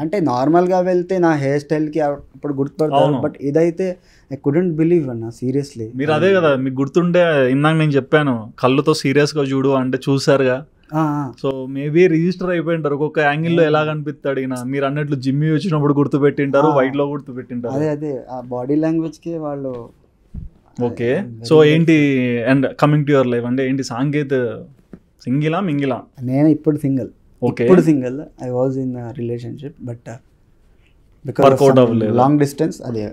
అంటే నార్మల్గా వెళ్తే నా హెయిర్ స్టైల్కి అప్పుడు గుర్తుపడతారు, బట్ ఇదైతే ఐ కుడెంట్ బిలీవ్ అన్న, సీరియస్లీ. మీరు అదే కదా మీకు గుర్తుండే, ఇందాక నేను చెప్పాను కళ్ళుతో సీరియస్గా చూడు అంటే చూసారుగా. సో మేబీ రిజిస్టర్ అయిపోయింటారు ఒక్కొక్క యాంగిల్లో ఎలా కనిపిస్తాడు ఈయన. మీరు అన్నట్లు జిమ్మి వచ్చినప్పుడు గుర్తు పెట్టింటారు, వైట్ లో గుర్తు పెట్టింటారు. అదే ఆ బాడీ లాంగ్వేజ్ కి వాళ్ళు. ఓకే, సో ఏంటి and coming to your life అంటే ఏంటి? సాంకేత్ సింగిలా మింగిలా? నేను ఇప్పుడు సింగిల్. ఓకే, ఇప్పుడు single. I was in relationship but workout అవ్వలేదు, లాంగ్ డిస్టెన్స్. అదే.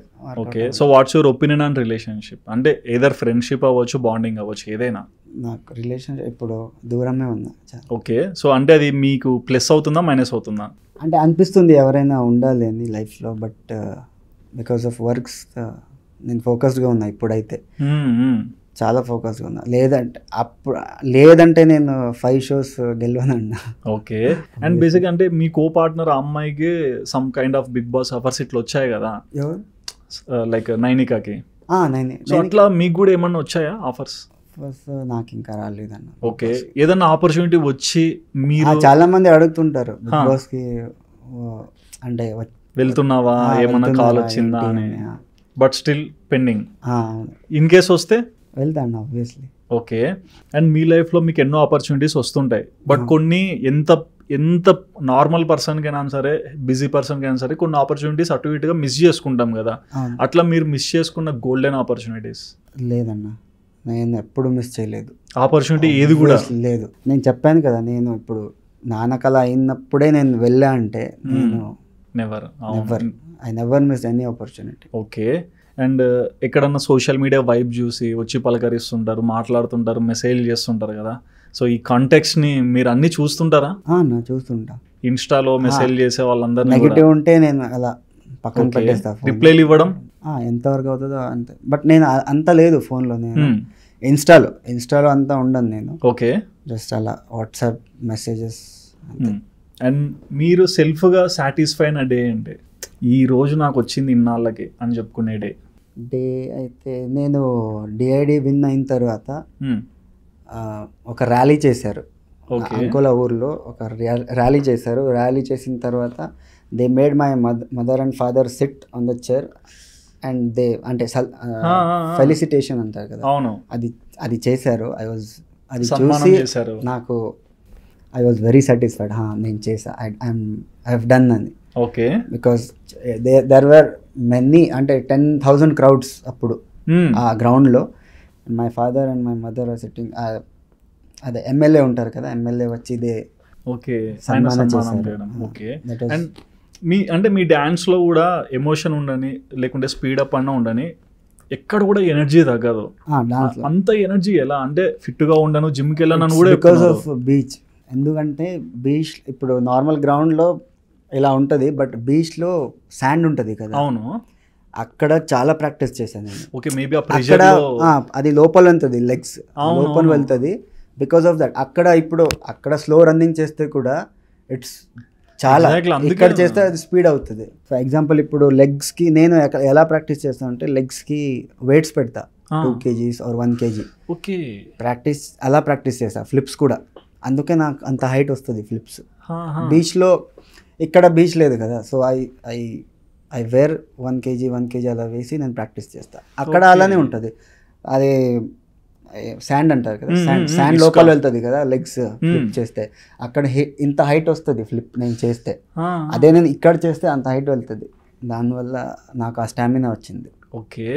Okay, so what's your opinion on relationship? అంటే ఏదర్ ఫ్రెండ్షిప్ అవ్వచ్చు, బాండింగ్ అవ్వచ్చు, ఏదైనా. నాకు రిలేషన్షిప్ ఇప్పుడు దూరమే ఉన్నా. ఓకే, సో అంటే అది మీకు ప్లస్ అవుతుందా మైనస్ అవుతుందా? అంటే అనిపిస్తుంది ఎవరైనా ఉండాలి అని లైఫ్లో, బట్ బికాస్ ఆఫ్ వర్క్స్ నేను ఫోకస్డ్గా ఉన్నా ఇప్పుడైతే. చాలా ఫోకస్గా ఉన్నా. లేదంటే నేను 5 shows గెలవనన్నా. ఓకే, అండ్ బేసిక్ అంటే మీ కో పార్ట్నర్ అమ్మాయికి some kind of Bigg Boss offers ఇట్లా వచ్చాయి కదా, లైక్ నైనికాకి. సో అట్లా మీకు కూడా ఏమన్నా వచ్చాయా ఆఫర్స్? నాకు ఇంకా రాలేదన్న. ఓకే, ఏదన్నా ఆపర్చునిటీ వచ్చి మీరు చాలా మంది అడుగుతుంటారు బిగ్ బాస్ కి అంటే వెళ్తున్నావా, ఏమన్నా కాల్ వచ్చిందా అని, but still pending. In case వస్తే వెళ్తాను ఆబ్వియస్లీ. ఓకే, అండ్ మీ లైఫ్లో మీకు ఎన్నో ఆపర్చునిటీస్ వస్తుంటాయి, బట్ కొన్ని ఎంత నార్మల్ పర్సన్కైనా సరే, బిజీ పర్సన్కైనా సరే కొన్ని ఆపర్చునిటీస్ అటు ఇటుగా మిస్ చేసుకుంటాం కదా. అట్లా మీరు మిస్ చేసుకున్న గోల్డెన్ ఆపర్చునిటీస్? లేదన్న, నేను ఎప్పుడు మిస్ చేయలేదు ఆపర్చునిటీ, ఏది కూడా లేదు. నేను చెప్పాను కదా, నేను ఇప్పుడు నాన్నకల అయినప్పుడే నేను వెళ్ళా అంటే నేను I never miss any opportunity. Okay, and ఎక్కడన్నా సోషల్ మీడియా వైబ్ చూసి వచ్చి పలకరిస్తుంటారు, మాట్లాడుతుంటారు, మెసేజ్ చేస్తుంటారు కదా. సో ఈ కాంటాక్ట్స్ని మీరు అన్ని చూస్తుంటారా? నా చూస్తుంటా. ఇన్స్టాలో మెసేజ్ చేసే వాళ్ళందరూ నెగిటివ్ ఉంటే నేను అలా పక్కన పెట్టేస్తా. రిప్లైలు ఇవ్వడం ఎంతవరకు అవుతుందో అంతే. బట్ నేను అంత లేదు ఫోన్లో, నేను ఇన్స్టాలో అంతా ఉండను నేను. ఓకే, జస్ట్ అలా వాట్సాప్ మెసేజెస్. అండ్ మీరు సెల్ఫ్గా సాటిస్ఫై అయిన డే అంటే ఈ రోజు నాకు వచ్చింది ఇన్నాళ్ళకి అని చెప్పుకునే డే అయితే నేను DID విన్ అయిన తర్వాత ఒక ర్యాలీ చేశారు అంకోల ఊర్లో. ఒక ర్యాలీ చేశారు. ర్యాలీ చేసిన తర్వాత they made my mother and father SIT on the chair and they అంటే ఫెలిసిటేషన్ అంటారు కదా, అది చేశారు. అది చూసి నాకు ఐ వాజ్ వెరీ సాటిస్ఫైడ్. నేను చేసా, ఐ హావ్ డన్ అని. Okay, because there were many, అంటే 10,000 crowds అప్పుడు ఆ గ్రౌండ్లో. My father and my mother are sitting. అదే ఎమ్మెల్యే ఉంటారు కదా, ఎమ్మెల్యే వచ్చి ఇదే సన్మానం చేశారు. ఓకే, అండ్ మీ డ్యాన్స్లో కూడా ఎమోషన్ ఉండని, లేకుంటే స్పీడప్ అన్న ఉండని, ఎక్కడ కూడా ఎనర్జీ తగ్గదు. అంత ఎనర్జీ ఎలా అంటే ఫిట్గా ఉండను, జిమ్కి వెళ్ళను కూడా బికాస్ ఆఫ్ బీచ్. ఎందుకంటే బీచ్ ఇప్పుడు నార్మల్ గ్రౌండ్లో ఇలా ఉంటుంది, బట్ బీచ్లో శాండ్ ఉంటుంది కదా. అవును, అక్కడ చాలా ప్రాక్టీస్ చేశాను నేను. ఓకే, మేబీ అక్కడ అది లోపల వెళ్తుంది, లెగ్స్ లోపల వెళ్తుంది. బికాస్ ఆఫ్ దట్ అక్కడ స్లో రన్నింగ్ చేస్తే కూడా ఇట్స్ చాలా Exactly, అందుకే ఇక్కడ చేస్తే అది స్పీడ్ అవుతుంది. ఫర్ ఎగ్జాంపుల్ ఇప్పుడు లెగ్స్కి నేను ఎలా ప్రాక్టీస్ చేస్తాను అంటే లెగ్స్కి వెయిట్స్ పెడతా 2 kgs ఆర్ 1 kg ఓకే అలా ప్రాక్టీస్ చేస్తా. ఫ్లిప్స్ కూడా అందుకే నాకు అంత హైట్ వస్తుంది ఫ్లిప్స్. బీచ్లో ఇక్కడ బీచ్ లేదు కదా, సో ఐ వేర్ 1 kg అలా వేసి నేను ప్రాక్టీస్ చేస్తా. అక్కడ అలానే ఉంటుంది, అది శాండ్ అంటారు కదా, శాండ్ లోపల వెళ్తుంది కదా లెగ్స్ ఫ్లిప్ చేస్తే, అక్కడ ఇంత హైట్ వస్తుంది ఫ్లిప్ నేను చేస్తే. అదే నేను ఇక్కడ చేస్తే అంత హైట్ వెళ్తుంది, దానివల్ల నాకు ఆ స్టామినా వచ్చింది. ఓకే.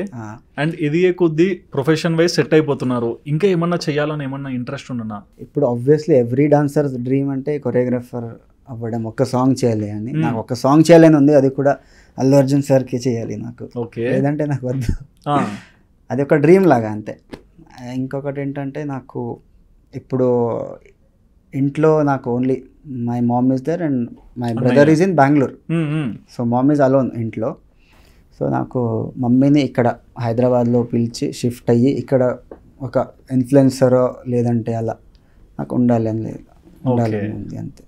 అండ్ ఇది కొద్ది ప్రొఫెషన్ వైజ్ సెట్ అయిపోతున్నారు, ఇంకా ఏమన్నా చేయాలని ఏమన్నా ఇంట్రెస్ట్ ఉండనా? ఇప్పుడు ఆబ్వియస్లీ ఎవ్రీ డాన్సర్ డ్రీమ్ అంటే కొరియోగ్రాఫర్ అవ్వడం, ఒక సాంగ్ చేయాలి అని. నాకు ఒక సాంగ్ చేయాలని ఉంది, అది కూడా అల్లు అర్జున్ సార్కి చేయాలి నాకు. ఓకే. లేదంటే నాకు వద్దు, అది ఒక డ్రీమ్ లాగా అంతే. ఇంకొకటి ఏంటంటే నాకు ఇప్పుడు ఇంట్లో నాకు only my mom is there and my brother is in Bengaluru. So mom is alone ఇంట్లో. సో నాకు మమ్మీని ఇక్కడ హైదరాబాద్లో పిలిచి షిఫ్ట్ అయ్యి ఇక్కడ ఒక ఇన్ఫ్లుయెన్సరో లేదంటే అలా నాకు ఉండాలి అని లేదు, ఉండాలి ఉంది అంతే.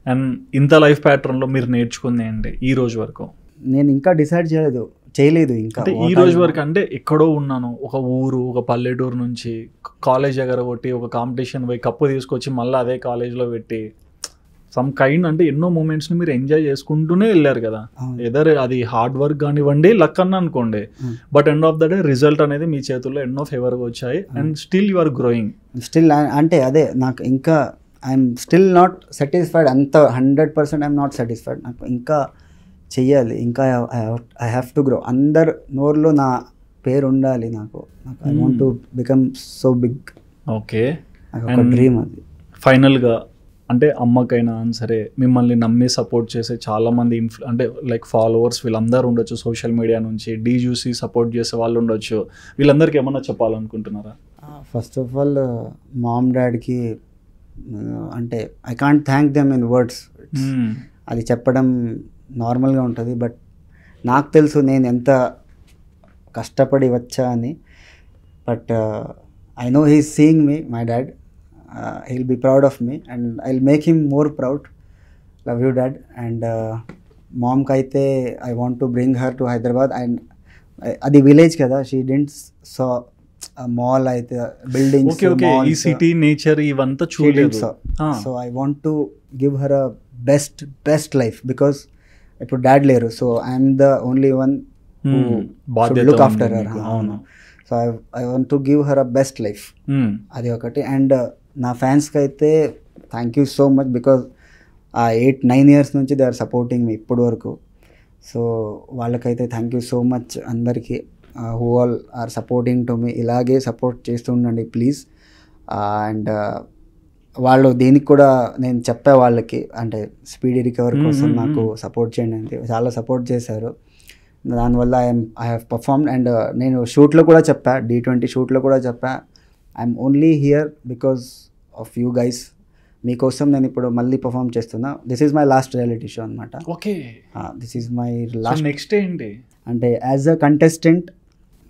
అండ్ ఇంత లైఫ్ ప్యాటర్న్లో మీరు నేర్చుకుంది ఏంటి ఈ రోజు వరకు? నేను ఇంకా డిసైడ్ చేయలేదు ఇంకా. ఈ రోజు వరకు అంటే ఎక్కడో ఉన్నాను, ఒక ఊరు, ఒక పల్లెటూరు నుంచి కాలేజ్ ఎగరగొట్టి ఒక కాంపిటీషన్ పోయి కప్పు తీసుకొచ్చి మళ్ళీ అదే కాలేజ్లో పెట్టి సమ్ కైండ్ అంటే ఎన్నో మూమెంట్స్ని మీరు ఎంజాయ్ చేసుకుంటూనే వెళ్ళారు కదా. ఎదర్ అది హార్డ్ వర్క్ కానివ్వండి, లక్ అన్న అనుకోండి, but end of the day result అనేది మీ చేతుల్లో ఎన్నో ఫేవర్గా వచ్చాయి. And still you are growing. Still అంటే అదే నాకు ఇంకా ఐఎమ్ స్టిల్ నాట్ సాటిస్ఫైడ్, అంత 100% ఐఎమ్ నాట్ సాటిస్ఫైడ్. నాకు ఇంకా చెయ్యాలి, ఇంకా ఐ హ్యావ్ టు గ్రో. అందరు నోర్లో నా పేరు ఉండాలి నాకు. I want to become so big. Okay. ఒక డ్రీమ్ అది. ఫైనల్గా అంటే అమ్మకైనా సరే మిమ్మల్ని నమ్మి సపోర్ట్ చేసే చాలామంది అంటే లైక్ ఫాలోవర్స్ వీళ్ళందరూ ఉండొచ్చు, సోషల్ మీడియా నుంచి చూసి సపోర్ట్ చేసే వాళ్ళు ఉండొచ్చు, వీళ్ళందరికీ ఏమన్నా చెప్పాలనుకుంటున్నారా? ఫస్ట్ ఆఫ్ ఆల్ మామ్ డాడ్కి అంటే I can't thank them in words. అది చెప్పడం నార్మల్గా ఉంటుంది, బట్ నాకు తెలుసు నేను ఎంత కష్టపడి వచ్చా అని. But I know he is seeing me, my dad. he'll be proud of me and I'll make him more proud. Love you, Dad. And mom kaite I want to bring her to Hyderabad, and adi village kada, she didn't saw a mall aithe buildings. Okay. Ee city nature ivanta chudaledu. So I want to give her a best life, because ఇప్పుడు dad లేరు, so I'm the only one who should look after her. So I want to give her a best life, అది ఒకటి. And నా ఫ్యాన్స్కి అయితే thank you so much, because ఆ 8-9 years నుంచి they are supporting మీ ఇప్పటి వరకు. సో వాళ్ళకైతే థ్యాంక్ యూ సో మచ్ అందరికీ, who all are supporting to me. ఇలాగే సపోర్ట్ చేస్తూ ఉండండి ప్లీజ్. అండ్ వాళ్ళు దీనికి కూడా నేను చెప్పే వాళ్ళకి, అంటే స్పీడీ రికవర్ కోసం నాకు సపోర్ట్ చేయండి అంటే చాలా సపోర్ట్ చేశారు. దానివల్ల ఐ హ్యావ్ పర్ఫార్మ్డ్. అండ్ నేను షూట్లో కూడా చెప్పా, D20 షూట్లో కూడా చెప్పా, I'm only here because of you guys. మీకోసం నేను ఇప్పుడు మళ్ళీ పర్ఫామ్ చేస్తున్నా. This is my last reality show అనమాట. Okay. This is my last. Next ఏంటి అంటే as a contestant,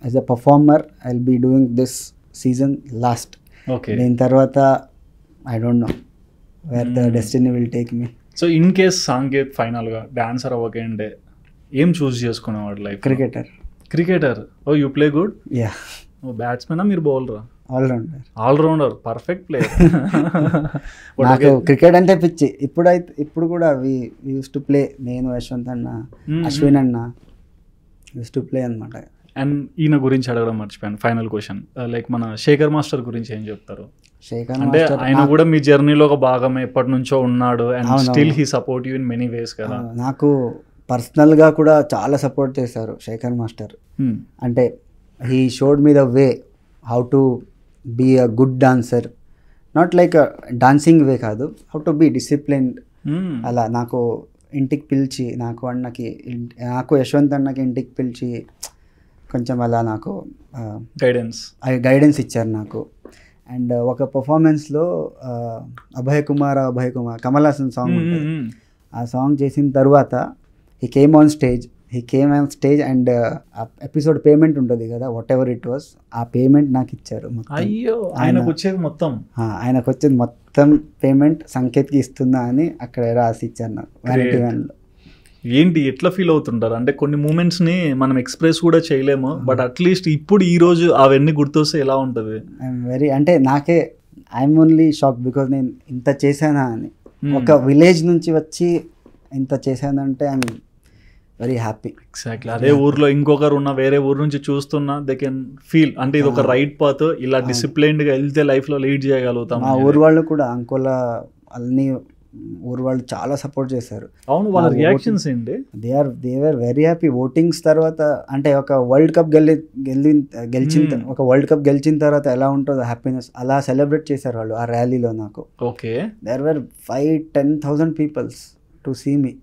as a performer I will be doing this season last. Okay. దీని తర్వాత I don't know where the destiny will take me. So in case Sanket ఫైనల్గా dancer అవ్వకండే ఏం choose చేసుకునేవాడు life? Cricketer. Oh you play good? Yeah. ఓ బ్యాట్స్మెనా మీరు బౌలరా? Allrounder. Perfect player. నాకు cricket అంటే పిచ్చి. ఇప్పుడు కూడా వి యూస్ టు ప్లే, నేను యశ్వంత్ అన్న, అశ్విన్ అన్న యూస్ టు ప్లే అనమాట. అండ్ ఈయన గురించి అడగడం మర్చిపోయాను, ఫైనల్ క్వశ్చన్. లైక్ మన శేఖర్ మాస్టర్ గురించి ఏం చెప్తారు? అంటే ఆయన కూడా మీ జర్నీలో ఒక భాగమే, ఎప్పటి నుంచో ఉన్నాడు, and still he support you in many ways కదా. నాకు పర్సనల్గా కూడా చాలా సపోర్ట్ చేశారు శేఖర్ మాస్టర్. అంటే he showed me the way how to be a good dancer, not like dancing way కాదు, హౌ టు బీ డిసిప్లిన్డ్. అలా నాకు ఇంటికి పిలిచి, నాకు యశ్వంత్ అన్నకి ఇంటికి పిలిచి కొంచెం అలా నాకు గైడెన్స్ ఇచ్చారు నాకు. అండ్ ఒక పర్ఫార్మెన్స్లో అభయ్ కుమార్ కమల్ హాసన్ సాంగ్ ఉంటుంది, ఆ సాంగ్ చేసిన తర్వాత he came on stage he came on stage and episode payment ఉంటుంది కదా, వాట్ ఎవర్ ఇట్ వాస్, ఆ పేమెంట్ నాకు ఇచ్చారు మొత్తం. అయ్యో, ఆయనకు వచ్చేది మొత్తం, ఆయనకు వచ్చేది మొత్తం పేమెంట్ సంకేత్కి ఇస్తుందా అని అక్కడ రాసి ఇచ్చారు నాకు వ్యానిటీ వ్యాన్లో. ఏంటి ఎట్లా ఫీల్ అవుతుంటారు అంటే కొన్ని మూమెంట్స్ని మనం ఎక్స్ప్రెస్ కూడా చేయలేము, బట్ అట్లీస్ట్ ఇప్పుడు ఈ రోజు అవన్నీ గుర్తొస్తే ఎలా ఉంటుంది? ఐఎమ్ వెరీ, అంటే నాకే ఐఎమ్ ఓన్లీ షాక్ బికాజ్ నేను ఇంత చేశానా అని. ఒక విలేజ్ నుంచి వచ్చి ఇంత చేశానంటే ఐఎమ్ వెరీ హ్యాపీ. ఎగ్జాక్ట్లీ, అదే ఊర్లో ఇంకొకరు ఉన్న వేరే ఊరు నుంచి చూస్తున్నా దే కెన్ ఫీల్ అంటే ఇది ఒక రైట్ పాత్, ఇలా డిసిప్లైన్డ్గా వెళ్తే లైఫ్లో లీడ్ చేయగలుగుతాం. మా ఊరు వాళ్ళు కూడా అంకోలా అన్ని ఊరు వాళ్ళు చాలా సపోర్ట్ చేశారు. అవును, వాళ్ళ రియాక్షన్స్ ఏంటి? They were very happy. Votings తర్వాత అంటే ఒక వరల్డ్ కప్ గెలిచిన ఒక వరల్డ్ కప్ గెలిచిన తర్వాత ఎలా ఉంటుందో హ్యాపీనెస్, అలా సెలబ్రేట్ చేశారు వాళ్ళు ఆ ర్యాలీలో నాకు. Okay, there were 5-10,000 peoples to see me.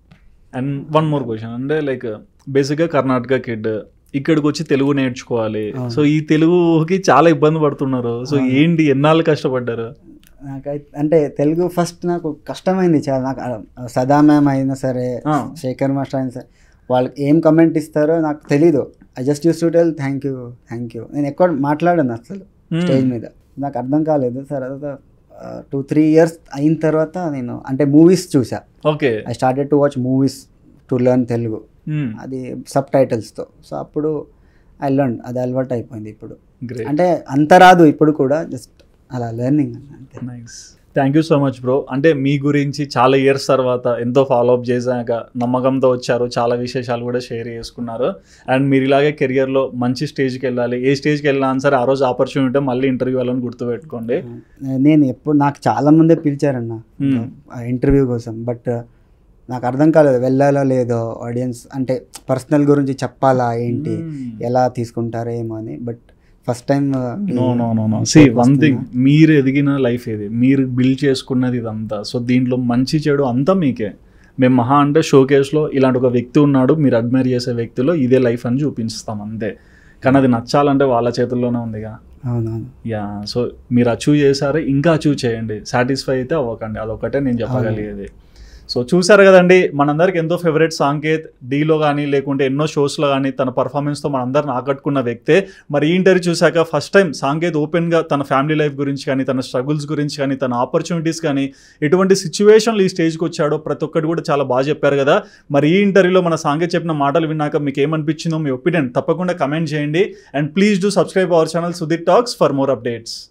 And one more question, అంటే లైక్ బేసిక్గా కర్ణాటక కిడ్ ఇక్కడికి వచ్చి తెలుగు నేర్చుకోవాలి, సో ఈ తెలుగుకి చాలా ఇబ్బంది పడుతున్నారు, సో ఏంటి ఎన్నాళ్ళు కష్టపడ్డారు? నాకైతే అంటే తెలుగు ఫస్ట్ నాకు కష్టమైంది చాలా. నాకు సదా మ్యామ్ అయినా సరే, శేఖర్ మాస్టర్ అయినా సరే, వాళ్ళకి ఏం కమెంట్ ఇస్తారో నాకు తెలీదు. I just use to tell thank you. నేను ఎక్కువ మాట్లాడాను అసలు స్టేజ్ మీద, నాకు అర్థం కాలేదు. తర్వాత 2-3 years అయిన తర్వాత నేను అంటే మూవీస్ చూసా. Okay, I started to watch movies to learn Telugu, అది సబ్ టైటిల్స్తో. సో అప్పుడు ఐ లెర్న్, అది అలవాటు అయిపోయింది ఇప్పుడు. అంటే అంత రాదు ఇప్పుడు కూడా, జస్ట్ అలా లెర్నింగ్ అంతే. Nice, thank you so much bro. అంటే మీ గురించి చాలా ఇయర్స్ తర్వాత ఎంతో ఫాలోఅప్ చేశాక నమ్మకంతో వచ్చారు, చాలా విశేషాలు కూడా షేర్ చేసుకున్నారు. అండ్ మీరు ఇలాగే కెరియర్లో మంచి స్టేజ్కి వెళ్ళాలి, ఏ స్టేజ్కి వెళ్ళాలని సరే ఆ రోజు ఆపర్చునిటీ మళ్ళీ ఇంటర్వ్యూ వెళ్ళని గుర్తుపెట్టుకోండి. నేను ఎప్పుడు నాకు చాలా మందే పిలిచారన్న ఇంటర్వ్యూ కోసం, బట్ నాకు అర్థం కాలేదు వెళ్ళాలో లేదో, ఆడియన్స్ అంటే పర్సనల్ గురించి చెప్పాలా ఏంటి, ఎలా తీసుకుంటారో ఏమో అని. But first time no see one thing, మీరు ఎదిగిన లైఫ్ ఇది, మీరు బిల్డ్ చేసుకున్నది ఇదంతా, సో దీంట్లో మంచి చెడు అంతా మీకే. మేము మహా అంటే షోకేస్లో ఇలాంటి ఒక వ్యక్తి ఉన్నాడు, మీరు అడ్మైర్ చేసే వ్యక్తిలో ఇదే లైఫ్ అని చూపిస్తాం అంతే, కానీ అది నచ్చాలంటే వాళ్ళ చేతుల్లోనే ఉందిగా. అవునవును, యా, సో మీరు అచీవ్ చేశారు, ఇంకా అచీవ్ చేయండి, సాటిస్ఫై అయితే అవ్వకండి, అదొకటే నేను చెప్పగలిగేది. సో చూసారు కదండి, మనందరికి ఎంతో ఫేవరెట్ సాంకేత్, డీలో కానీ లేకుంటే ఎన్నో షోస్లో కానీ తన పర్ఫార్మెన్స్తో మనందరిని ఆకట్టుకున్న వ్యక్తే. మరి ఈ ఇంటర్వ్యూ చూశాక ఫస్ట్ టైం సాంకేత్ ఓపెన్గా తన ఫ్యామిలీ లైఫ్ గురించి కానీ, తన స్ట్రగుల్స్ గురించి కానీ, తన ఆపర్చునిటీస్ కానీ, ఎటువంటి సిచ్యువేషన్లు ఈ స్టేజ్కి వచ్చాడో ప్రతి ఒక్కటి కూడా చాలా బాగా చెప్పారు కదా. మరి ఈ ఇంటర్వ్యూలో మన సాంకేత్ చెప్పిన మాటలు విన్నాక మీకు ఏమనిపించిందో మీ ఒపీనియన్ తప్పకుండా కమెంట్ చేయండి. And please do subscribe our channel Sudheer talks for more updates.